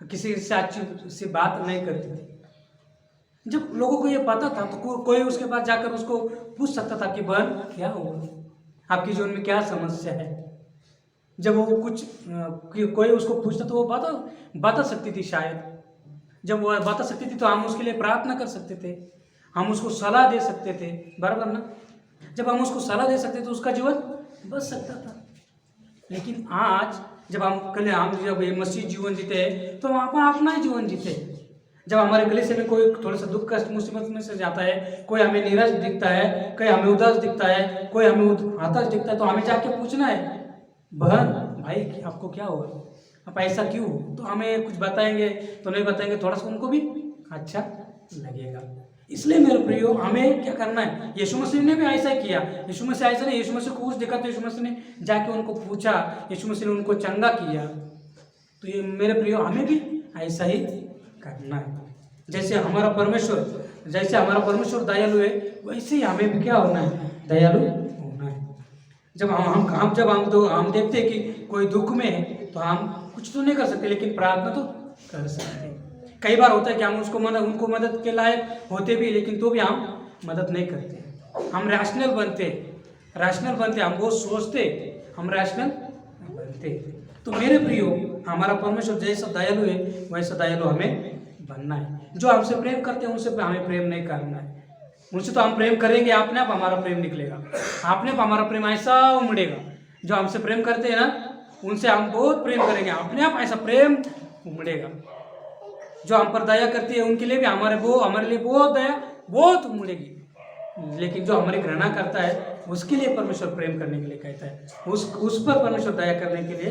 S2: किसी से अच्छी से बात नहीं करती थी। जब लोगों को ये पता था तो कोई उसके पास जाकर उसको पूछ सकता था कि बहन क्या हुआ, आपके जीवन में क्या समस्या है। जब वो कोई उसको पूछता तो वो बता सकती थी शायद। जब वो बता सकती थी तो हम उसके लिए प्रार्थना कर सकते थे, हम उसको सलाह दे सकते थे, बराबर ना। जब हम उसको सलाह दे सकते तो उसका जीवन बच सकता था। लेकिन आज जब हम ये मसीह जीवन जीते हैं तो हम अपना ही जीवन जीते हैं। जब हमारे कलीसिया में कोई थोड़ा सा दुख कष्ट मुसीबत में से जाता है, कोई हमें निराश दिखता है, कोई हमें उदास दिखता है, कोई हमें हताश दिखता है, तो हमें जाके पूछना है बहन भाई आपको क्या हुआ, आप ऐसा क्यों, तो हमें कुछ बताएंगे तो नहीं बताएंगे, थोड़ा सा उनको भी अच्छा लगेगा। इसलिए मेरे प्रियो हमें क्या करना है, यीशु मसीह ने भी ऐसा ही किया। यीशु मसीह ऐसा नहीं, यीशु मसीह को कुछ देखा तो यीशु मसीह ने जाके उनको पूछा, यीशु मसीह ने उनको चंगा किया। तो ये मेरे प्रियो हमें भी ऐसा ही करना है। जैसे हमारा परमेश्वर दयालु है, वैसे ही हमें भी क्या होना है, दयालु होना है। जब हम देखते हैं कि कोई दुख में है तो हम कुछ तो नहीं कर सकते, लेकिन प्रार्थना तो कर सकते हैं। कई बार होता है कि हम उनको मदद के लायक होते भी, लेकिन तो भी हम मदद नहीं करते। हम रैशनल बनते, हम बहुत सोचते, हम रैशनल बनते। तो मेरे प्रियो हमारा परमेश्वर जैसा दयालु है वैसा दयालु हमें बनना है। जो हमसे प्रेम करते हैं उनसे हमें प्रेम नहीं करना है। उनसे तो हम प्रेम करेंगे, अपने आप हमारा प्रेम निकलेगा, अपने आप हमारा प्रेम ऐसा उमड़ेगा। जो हमसे प्रेम करते हैं ना उनसे हम बहुत प्रेम करेंगे, अपने आप ऐसा प्रेम उमड़ेगा। जो हम पर दया करती है उनके लिए भी हमारे लिए बहुत दया बहुत उमड़ेगी। लेकिन जो हमारी घृणा करता है उसके लिए परमेश्वर प्रेम करने के लिए कहता है, उस पर परमेश्वर दया करने के लिए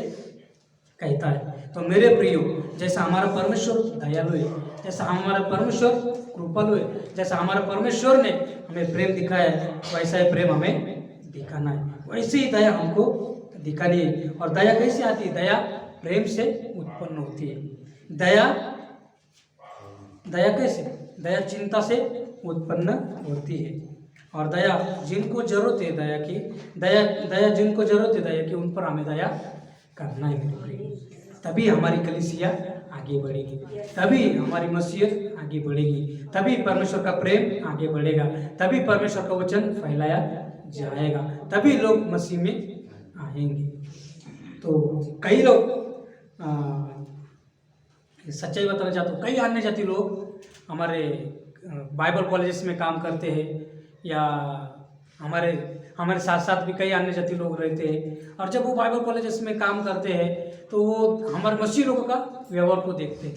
S2: कहता है। तो मेरे प्रियो जैसा हमारा परमेश्वर दयालु है, जैसा हमारा परमेश्वर कृपालु है, जैसा हमारा परमेश्वर ने हमें प्रेम दिखाया है वैसा ही प्रेम हमें दिखाना है, वैसे ही दया हमको दिखानी है। और दया कैसे आती है, दया प्रेम से उत्पन्न होती है। दया कैसे, दया चिंता से उत्पन्न होती है। और दया जिनको जरूरत है दया जिनको जरूरत है दया की, उन पर हमें दया करना है मेरे प्रिय। तभी हमारी कलीसिया आगे बढ़ेगी, तभी हमारी मसीहत आगे बढ़ेगी, तभी परमेश्वर का प्रेम आगे बढ़ेगा, तभी परमेश्वर का वचन फैलाया जाएगा, तभी लोग मसीह में आएंगे। तो कई लोग सच्चाई बताना चाहता हूँ, कई अन्य जाति लोग हमारे बाइबल कॉलेजेस में काम करते हैं, या हमारे साथ साथ भी कई अन्य जाति लोग रहते हैं। और जब वो बाइबल कॉलेजेस में काम करते हैं तो वो हमारे मसीह लोगों का व्यवहार को देखते हैं,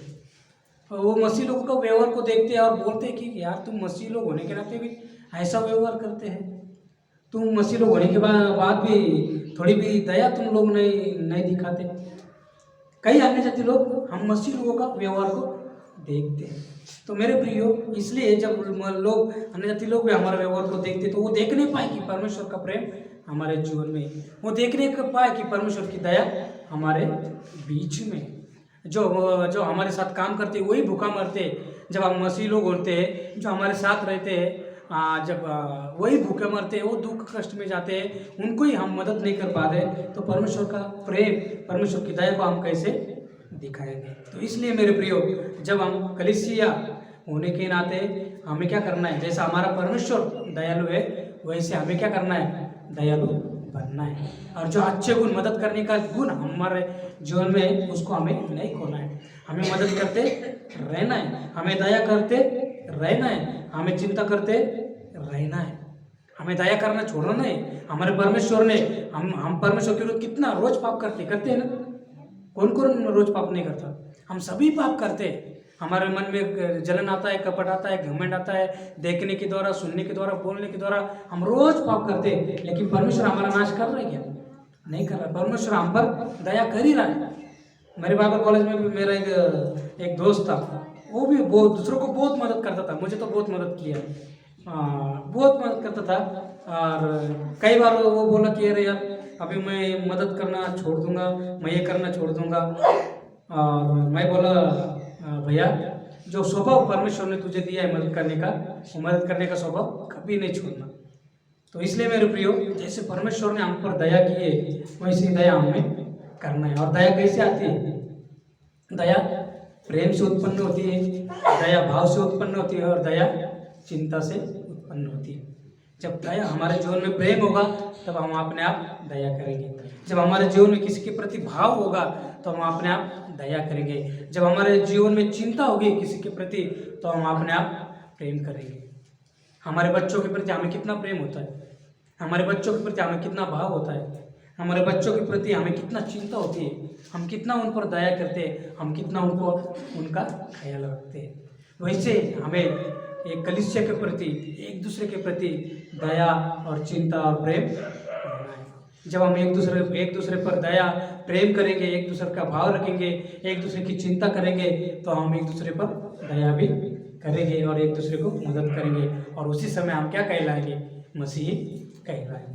S2: और वो मसीह लोगों का व्यवहार को देखते हैं और बोलते हैं कि यार तुम मसीह लोग होने के नाते भी ऐसा व्यवहार करते हैं, तुम मसीह लोग होने के बाद भी थोड़ी भी दया तुम लोग नहीं दिखाते। कई अन्य जाति लोग हम मसीह लोगों का व्यवहार को देखते हैं। तो मेरे प्रियो इसलिए जब लोग अन्य जाति लोग भी हमारे व्यवहार को देखते तो वो देख नहीं पाए कि परमेश्वर का प्रेम हमारे जीवन में, वो देख नहीं पाए कि परमेश्वर की दया हमारे बीच में। जो हमारे साथ काम करते वही भूखा मरते, जब हम मसीह लोग होते हैं जो हमारे साथ रहते हैं, जब वही भूखे मरते हैं, वो दुख कष्ट में जाते हैं, उनको ही हम मदद नहीं कर पा रहे, तो परमेश्वर का प्रेम परमेश्वर की दया को हम कैसे दिखाएंगे। तो इसलिए मेरे प्रियो जब हम कलीसिया होने के नाते हमें क्या करना है, जैसा हमारा परमेश्वर दयालु है वैसे हमें क्या करना है, दयालु बनना है। और जो अच्छे गुण, मदद करने का गुण हमारे जीवन में उसको हमें नहीं खोना है। हमें मदद करते रहना है, हमें दया करते रहना है, हमें चिंता करते रहना है। हमें दया करना छोड़ना नहीं। हमारे परमेश्वर ने हम परमेश्वर के विरुद्ध कितना रोज पाप करते हैं ना। कौन कौन रोज पाप नहीं करता? हम सभी पाप करते हैं। हमारे मन में जलन आता है, कपट आता है, घमंड आता है, देखने के द्वारा, सुनने के द्वारा, बोलने के द्वारा हम रोज पाप करते हैं। लेकिन परमेश्वर हमारा नाश कर रहा है क्या? नहीं कर रहा। परमेश्वर हम पर दया कर ही रहा है। मेरे बाइबल कॉलेज में भी मेरा एक दोस्त था, वो भी बहुत दूसरों को बहुत मदद करता था। मुझे तो बहुत मदद किया, बहुत मदद करता था। और कई बार वो बोला कि अरे यार अभी मैं मदद करना छोड़ दूंगा, मैं ये करना छोड़ दूंगा। और मैं बोला भैया, जो स्वभाव परमेश्वर ने तुझे दिया है मदद करने का, वो मदद करने का स्वभाव कभी नहीं छोड़ना। तो इसलिए मेरे प्रियो, जैसे परमेश्वर ने हम पर दया की है, वैसे दया हमें करना है। और दया कैसे आती है? दया प्रेम से उत्पन्न होती है, दया भाव से उत्पन्न होती है, और दया चिंता से उत्पन्न होती है। जब दया हमारे जीवन में प्रेम होगा तब हम अपने आप दया करेंगे। जब हमारे जीवन में किसी के प्रति भाव होगा तो हम अपने आप दया करेंगे। जब हमारे जीवन में चिंता होगी किसी के प्रति तो हम अपने आप प्रेम करेंगे। हमारे बच्चों के प्रति हमें कितना प्रेम होता है, हमारे बच्चों के प्रति हमें कितना भाव होता है, हमारे बच्चों के प्रति हमें कितना चिंता होती है, हम कितना उन पर दया करते हैं, हम कितना उनका ख्याल रखते हैं। वैसे हमें एक कलीसिया के प्रति, एक दूसरे के प्रति दया और चिंता और प्रेम करना है। जब हम एक दूसरे पर दया प्रेम करेंगे, एक दूसरे का भाव रखेंगे, एक दूसरे की चिंता करेंगे, तो हम एक दूसरे पर दया भी करेंगे और एक दूसरे को मदद करेंगे। और उसी समय हम क्या कहलाएंगे? मसीही कहलाएंगे।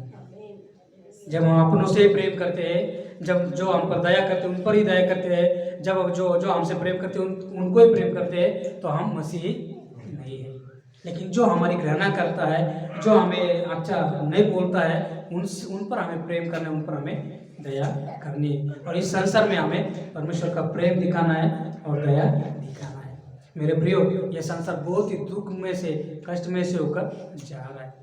S2: जब हम अपनों से प्रेम करते हैं, जब जो हम पर दया करते हैं उन पर ही दया करते हैं, जब जो हमसे प्रेम करते हैं उनको ही प्रेम करते हैं, तो हम मसीही नहीं है। लेकिन जो हमारी घृणा करता है, जो हमें अच्छा नहीं बोलता है, उन पर हमें प्रेम करना है, उन पर हमें दया करनी है। और इस संसार में हमें परमेश्वर का प्रेम दिखाना है और दया दिखाना है। मेरे प्रियो, ये संसार बहुत ही दुख में से, कष्ट में से होकर जा रहा है।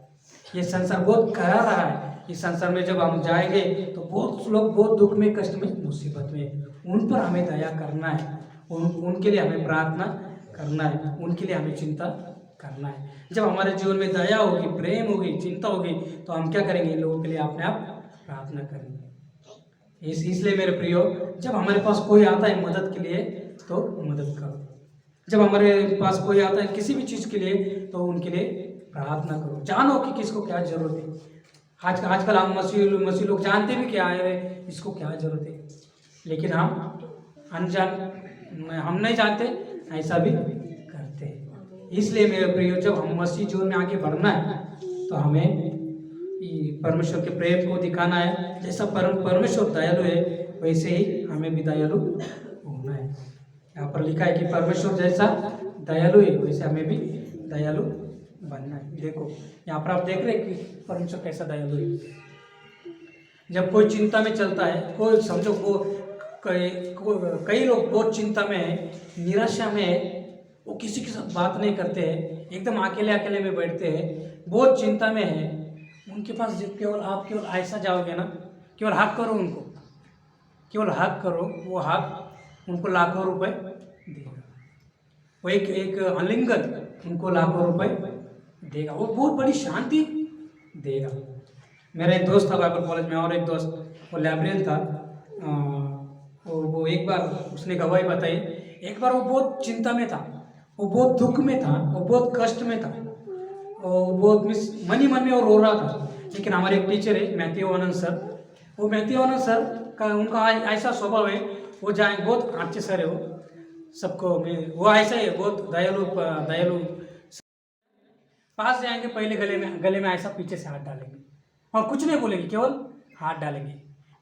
S2: ये संसार बहुत करा रहा है। इस संसार में जब हम जाएंगे तो बहुत लोग बहुत दुख में, कष्ट में, मुसीबत में, उन पर हमें दया करना है, उनके लिए हमें प्रार्थना करना है, उनके लिए हमें चिंता करना है। जब हमारे जीवन में दया होगी, प्रेम होगी, चिंता होगी, तो हम क्या करेंगे? इन लोगों के लिए अपने आप प्रार्थना करेंगे। इसलिए मेरे प्रियो, जब हमारे पास कोई आता है मदद के लिए तो मदद करो। जब हमारे पास कोई आता है किसी भी चीज़ के लिए तो उनके लिए प्रार्थना करो। जानो कि किसको क्या जरूरत है। आजकल हम मसीह लोग जानते भी क्या है, इसको क्या जरूरत है, लेकिन हम अनजान, हम नहीं जानते, ऐसा भी करते हैं। इसलिए मेरे प्रियो, जब हम मसीह जीवन में आगे बढ़ना है तो हमें परमेश्वर के प्रेम को दिखाना है। जैसा परमेश्वर दयालु है वैसे ही हमें भी दयालु होना है। यहाँ पर लिखा है कि परमेश्वर जैसा दयालु है वैसे हमें भी दयालु बनना है। देखो यहाँ पर आप देख रहे हैं कि परमेश्वर कैसा दयालु है। जब कोई चिंता में चलता है, कोई समझो कई लोग बहुत चिंता में है, निराशा में है, वो किसी के साथ बात नहीं करते हैं, एकदम अकेले में बैठते हैं, बहुत चिंता में है। उनके पास जब आप केवल ऐसा जाओगे ना, केवल हक करो उनको, केवल हक करो, वो हक उनको लाखों रुपए देगा। वो एक आलिंगन उनको लाखों रुपए देगा, वो बहुत बड़ी शांति देगा। मेरा एक दोस्त था बाइबल कॉलेज में, और एक दोस्त वो लाइब्रेरियन था। वो एक बार उसने गवाही बताई। एक बार वो बहुत चिंता में था, वो बहुत दुख में था, वो बहुत कष्ट में था, वो बहुत मन ही मन में और रो रहा था। लेकिन हमारे एक टीचर है मैथ्यू आनंद सर, वो मैथ्यू आनंद सर का उनका ऐसा स्वभाव है, वो जाए बहुत अच्छे सर है, वो सबको वो ऐसा ही है, बहुत दयालु। पास जाएंगे, पहले गले में ऐसा पीछे से हाथ डालेंगे और कुछ नहीं बोलेंगे, केवल हाथ डालेंगे,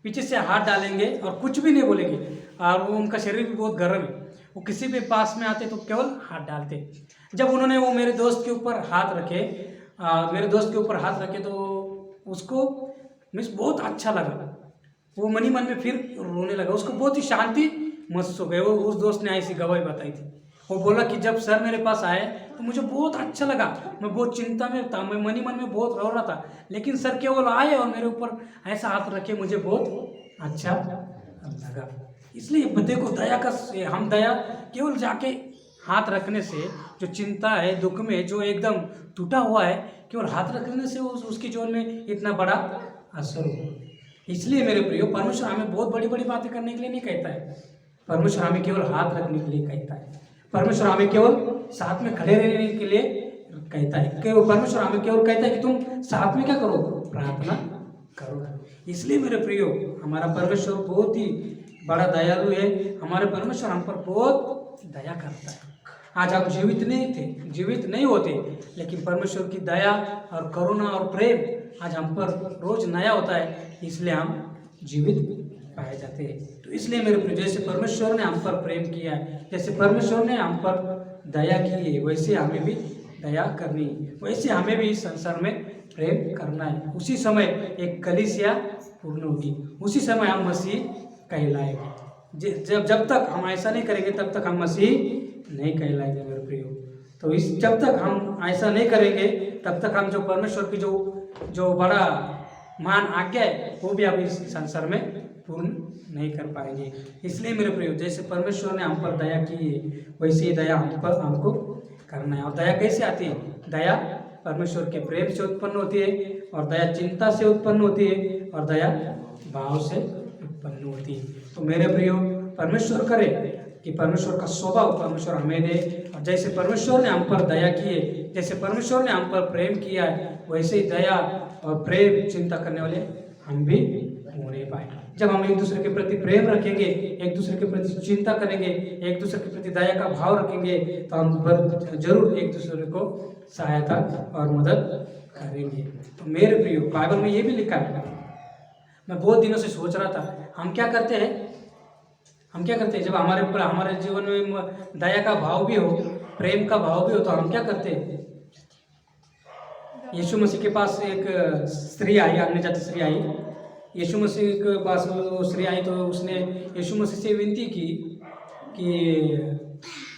S2: पीछे से हाथ डालेंगे और कुछ भी नहीं बोलेंगे। और वो उनका शरीर भी बहुत गर्म है, वो किसी भी पास में आते तो केवल हाथ डालते। जब उन्होंने वो मेरे दोस्त के ऊपर हाथ रखे तो उसको बहुत अच्छा लगा। वो मन ही मन में फिर रोने लगा, उसको बहुत ही शांति महसूस हो गई। वो उस दोस्त ने ऐसी गवाही बताई थी। वो बोला कि जब सर मेरे पास आए तो मुझे बहुत अच्छा लगा, मैं बहुत चिंता में था, मैं मन ही मन में बहुत रो रहा था, लेकिन सर केवल आए और मेरे ऊपर ऐसा हाथ रखे, मुझे बहुत अच्छा लगा। इसलिए देखो, हम दया केवल जाके हाथ रखने से जो चिंता है, दुख में जो एकदम टूटा हुआ है, केवल हाथ रखने से उसके जीवन में इतना बड़ा असर हो। इसलिए मेरे प्रियो, परमेश्वर हमें बहुत बड़ी बड़ी बातें करने के लिए नहीं कहता है। परमेश्वर हमें केवल हाथ रखने के लिए कहता है। परमेश्वर हमें केवल साथ में खड़े रहने के लिए कहता है। केवल परमेश्वर हमें केवल कहता है कि तुम साथ में क्या करो, प्रार्थना करो। इसलिए मेरे प्रियो, हमारा परमेश्वर बहुत ही बड़ा दयालु है। हमारे परमेश्वर हम पर बहुत दया करता है। आज हम जीवित नहीं होते, लेकिन परमेश्वर की दया और करुणा और प्रेम आज हम पर रोज नया होता है, इसलिए हम जीवित पाए जाते हैं। तो इसलिए मेरे प्रिय, जैसे परमेश्वर ने हम पर प्रेम किया है, जैसे परमेश्वर ने हम पर दया की है, वैसे हमें भी दया करनी है, वैसे हमें भी इस संसार में प्रेम करना है। उसी समय एक कलीसिया पूर्ण होगी, उसी समय हम मसीह कहलाएंगे। जब तक हम ऐसा नहीं करेंगे तब तक हम मसीह नहीं कहलाएंगे मेरे प्रियो। तो जब तक हम ऐसा नहीं करेंगे तब तक हम जो परमेश्वर की जो बड़ा महान आज्ञा है वो भी आप इस संसार में पूर्ण नहीं कर पाएंगे। इसलिए मेरे प्रियो, जैसे परमेश्वर ने हम पर दया की है, वैसे ही दया हमको करना है। और दया कैसे आती है? दया परमेश्वर के प्रेम से उत्पन्न होती है, और दया चिंता से उत्पन्न होती है, और दया भाव से उत्पन्न होती है। तो मेरे प्रियो, परमेश्वर करे कि परमेश्वर का स्वभाव परमेश्वर हमें दे, और जैसे परमेश्वर ने हम पर दया की है, जैसे परमेश्वर ने हम पर प्रेम किया है, वैसे ही दया और प्रेम चिंता करने वाले हम भी होने पाए। जब हम एक दूसरे के प्रति प्रेम रखेंगे, एक दूसरे के प्रति चिंता करेंगे, एक दूसरे के प्रति दया का भाव रखेंगे, तो हम जरूर एक दूसरे को सहायता और मदद करेंगे। तो मेरे प्रियो, बाइबल में ये भी लिखा है, मैं बहुत दिनों से सोच रहा था, हम क्या करते हैं जब हमारे जीवन में दया का भाव भी हो, प्रेम का भाव भी हो, तो हम क्या करते हैं? यीशु मसीह के पास एक स्त्री आई, अन्य जाति स्त्री आई। यीशु मसीह के पास वो स्त्री आई तो उसने यीशु मसीह से विनती की कि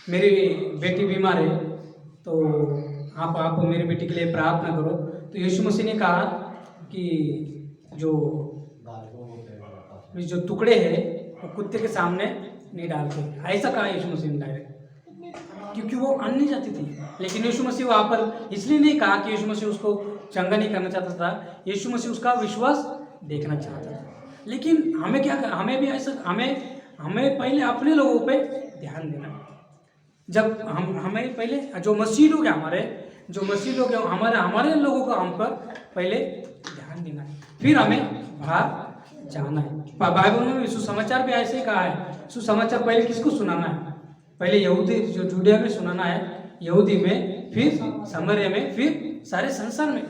S2: मेरी बेटी बीमार है, तो आप मेरी बेटी के लिए प्रार्थना करो। तो यीशु मसीह ने कहा कि जो टुकड़े हैं वो कुत्ते के सामने नहीं डालते, ऐसा कहा यीशु मसीह ने डायरेक्ट, क्योंकि वो अन्य जाति थी। लेकिन यीशु मसीह वहाँ पर इसलिए नहीं कहा कि यीशु मसीह उसको चंगा नहीं करना चाहता था, यीशु मसीह उसका विश्वास देखना चाहता था। लेकिन हमें भी ऐसा, हमें पहले अपने लोगों पे ध्यान देना। जब हमें पहले जो मसीह लोग हैं हमारे लोगों को हम पर पहले ध्यान देना है, फिर हमें बाहर जाना है। बाइबल में सुसमाचार भी ऐसे ही कहा है। सुसमाचार पहले किसको सुनाना है? पहले यहूदी जो जूडिया में सुनाना है, यहूदी में, फिर समरिया में, फिर सारे संसार में।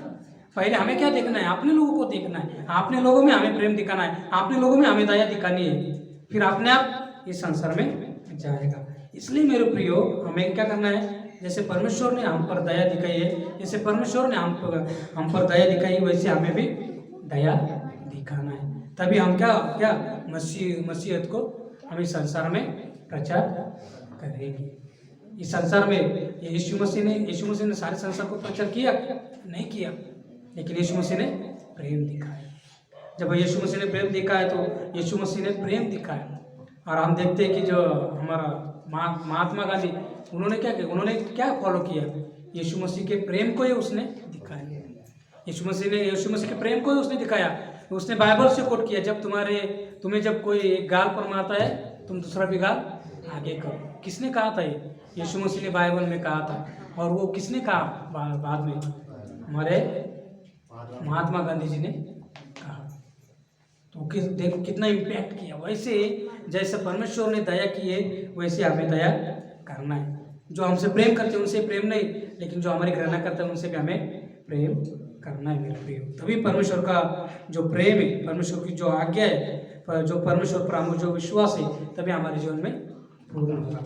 S2: पहले हमें क्या देखना है? अपने लोगों को देखना है, अपने लोगों में हमें प्रेम दिखाना है, अपने लोगों में हमें दया दिखानी है, फिर अपने आप इस संसार में जाएगा। इसलिए मेरे प्रियो, हमें क्या करना है? जैसे परमेश्वर ने हम पर दया दिखाई है, जैसे परमेश्वर ने हम पर दया दिखाई, वैसे हमें भी दया दिखाना है। तभी हम क्या मसीहत को हम इस संसार में प्रचार करेंगे। इस संसार में यीशु मसीह ने सारे संसार को प्रचार किया? नहीं किया, लेकिन यीशु मसीह ने प्रेम दिखाया। जब यीशु मसीह ने प्रेम दिखाया तो यीशु मसीह ने प्रेम दिखाया। और हम देखते हैं कि जो हमारा महात्मा गांधी, उन्होंने क्या फॉलो किया? यीशु मसीह के प्रेम को ही उसने दिखाया। यीशु मसीह के प्रेम को ही उसने दिखाया। उसने बाइबल से कोट किया, जब तुम्हें जब कोई एक गाल पर मारता है, तुम दूसरा भी गाल आगे करो। किसने कहा था ये? यीशु मसीह ने बाइबल में कहा था। और वो किसने कहा बाद में? हमारे महात्मा गांधी जी ने कहा। तो देखो कितना इम्पैक्ट किया। वैसे जैसे परमेश्वर ने दया की है, वैसे हमें दया करना है। जो हमसे प्रेम करते हैं उनसे प्रेम नहीं, लेकिन जो हमारी घृणा करते हैं उनसे भी हमें प्रेम करना है मेरे प्रिय। तभी परमेश्वर का जो प्रेम है, परमेश्वर की जो आज्ञा है, जो परमेश्वर पर हमें जो विश्वास है, तभी हमारे जीवन में पूर्ण होगा।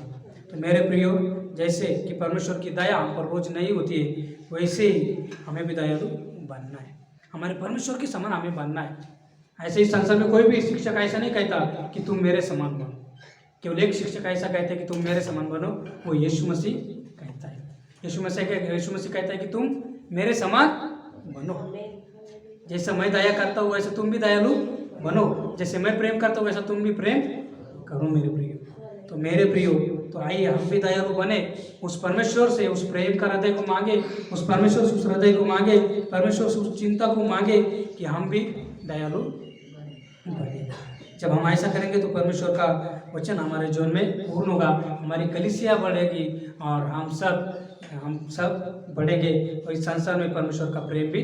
S2: तो मेरे प्रियो, जैसे कि परमेश्वर की दया हम पर रोज नहीं होती है, वैसे ही हमें भी दयालु बनना है। हमारे परमेश्वर के समान हमें बनना है। ऐसे ही संसार में कोई भी शिक्षक ऐसा नहीं कहता कि तुम मेरे समान बनो। केवल एक शिक्षक ऐसा कहता है कि तुम मेरे समान बनो, वो यीशु मसीह कहता है। यीशु मसीह कहता है कि तुम मेरे समान बनो। जैसे मैं दया करता हूँ वैसे तुम भी दयालु बनो। जैसे मैं प्रेम करता हूँ वैसा तुम भी प्रेम करो मेरे प्रियो। तो मेरे प्रियो, तो आइए हम भी दयालु बने, उस परमेश्वर से उस प्रेम का हृदय को मांगे, उस परमेश्वर से उस हृदय को मांगे, परमेश्वर से उस चिंता को मांगे कि हम भी दयालु बने। जब हम ऐसा करेंगे तो परमेश्वर का वचन हमारे जीवन में पूर्ण होगा, हमारी कलीसिया बढ़ेगी और हम सब बढ़ेंगे और इस संसार में परमेश्वर का प्रेम भी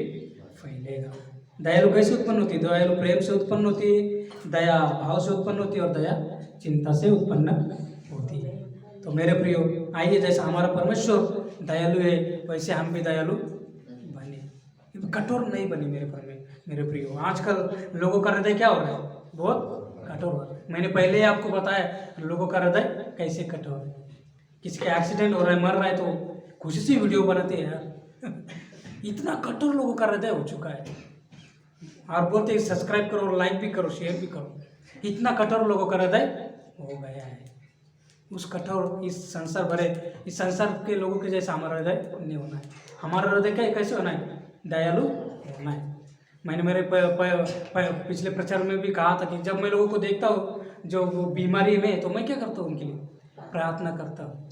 S2: फैलेगा। दयालु कैसे उत्पन्न होती है? दयालु प्रेम से उत्पन्न होती है, दया भाव से उत्पन्न होती है और दया चिंता से उत्पन्न होती है। तो मेरे प्रियो, आइए जैसा हमारा परमेश्वर दयालु है वैसे हम भी दयालु बने, कठोर नहीं बने मेरे प्रियो। आजकल लोगों का हृदय क्या हो रहा है? बहुत कठोर हो रहा है। मैंने पहले ही आपको बताया लोगों का हृदय कैसे कठोर है। किसी का एक्सीडेंट हो रहा है, मर रहा है तो खुशी से वीडियो बनाते हैं यार। इतना कठोर लोगों का हृदय हो चुका है और बोलते हैं सब्सक्राइब करो, लाइक भी करो, शेयर भी करो। इतना कठोर लोगों का हृदय हो गया है। उस कठोर इस संसार के लोगों के जैसा हमारा हृदय नहीं होना है। हमारा हृदय कैसे होना है? दयालु होना है। मैंने मेरे पिछले प्रचार में भी कहा था कि जब मैं लोगों को देखता हूँ जो वो बीमारी में, तो मैं क्या करता हूँ? उनके लिए प्रार्थना करता हूँ।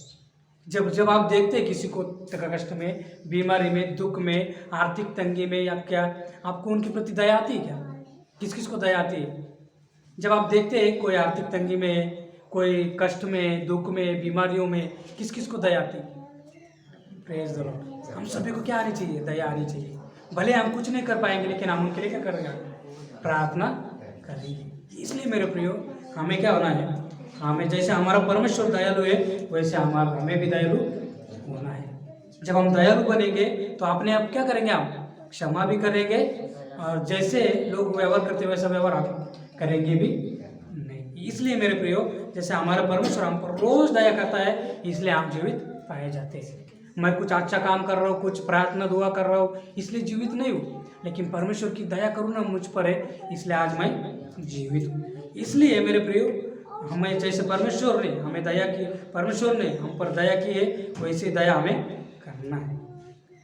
S2: जब आप देखते हैं किसी को कष्ट में, बीमारी में, दुख में, आर्थिक तंगी में या क्या, आपको उनके प्रति दया आती है क्या? किस को दया आती है? जब आप देखते हैं कोई आर्थिक तंगी में, कोई कष्ट में, दुख में, बीमारियों में, किस को दया आती है? Praise the Lord. हम सभी को क्या आनी चाहिए? दया आनी चाहिए। भले हम कुछ नहीं कर पाएंगे लेकिन हम उनके लिए क्या करेंगे? प्रार्थना करेंगे। इसलिए मेरे प्रियो, हमें क्या होना है? हमें जैसे हमारा परमेश्वर दयालु है वैसे हमें भी दयालु होना है। जब हम दयालु बनेंगे तो अपने आप क्या करेंगे? हम क्षमा भी करेंगे और जैसे लोग व्यवहार करते वैसा व्यवहार हम करेंगे भी नहीं। इसलिए मेरे प्रियो, जैसे हमारा परमेश्वर हम पर रोज दया करता है इसलिए हम जीवित पाए जाते हैं। मैं कुछ अच्छा काम कर रहा हूँ, कुछ प्रार्थना दुआ कर रहा हूँ इसलिए जीवित नहीं हूँ, लेकिन परमेश्वर की दया करुणा मुझ पर है इसलिए आज मैं जीवित हूँ। इसलिए मेरे प्रियो, हमें जैसे परमेश्वर ने हमें दया की, परमेश्वर ने हम पर दया की है वैसे दया हमें करना है।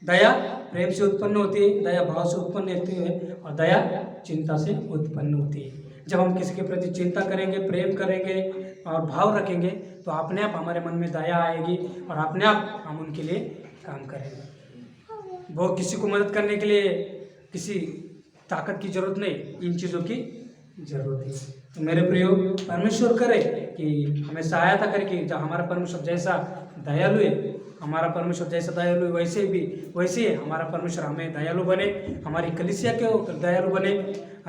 S2: दया प्रेम से उत्पन्न होती है, दया भाव से उत्पन्न होती है और दया चिंता से उत्पन्न होती है। जब हम किसी के प्रति चिंता करेंगे, प्रेम करेंगे और भाव रखेंगे तो अपने आप हमारे मन में दया आएगी और अपने आप हम उनके लिए काम करेंगे। वो किसी को मदद करने के लिए किसी ताकत की जरूरत नहीं, इन चीज़ों की जरूरत है। तो मेरे प्रियो, परमेश्वर करे कि हमें सहायता करे कि जब हमारा परमेश्वर जैसा दयालु है, हमारा परमेश्वर जैसा दयालु है वैसे हमारा परमेश्वर हमें दयालु बने, हमारी कलीसिया को दयालु बने,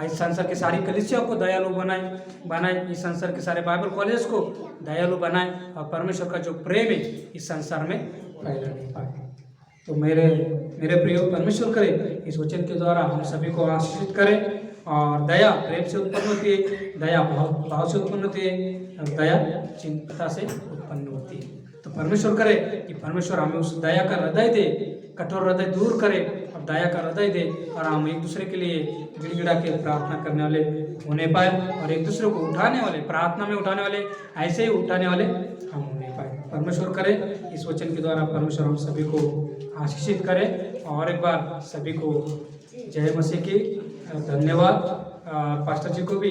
S2: इस संसार के सारी कलीसिया को दयालु बनाए, इस संसार के सारे बाइबल कॉलेज को दयालु बनाए और परमेश्वर का जो प्रेम है इस संसार में फैला नहीं पाए। तो मेरे प्रियो, परमेश्वर करे इस वचन के द्वारा हम सभी को आशीषित करें। और दया प्रेम से उत्पन्न होती है, दया भाव से उत्पन्न होती है और दया चिंता से उत्पन्न होती है। तो परमेश्वर करे कि परमेश्वर हमें उस दया का हृदय दे, कठोर हृदय दूर करे और दया का हृदय दे और हम एक दूसरे के लिए गिड़गिड़ा के प्रार्थना करने वाले होने पाए और एक दूसरे को उठाने वाले, प्रार्थना में उठाने वाले, ऐसे ही उठाने वाले हम होने पाए। परमेश्वर करे इस वचन के द्वारा परमेश्वर हम सभी को आशीषित करे। और एक बार सभी को जय मसीह की धन्यवाद। पास्टर जी को भी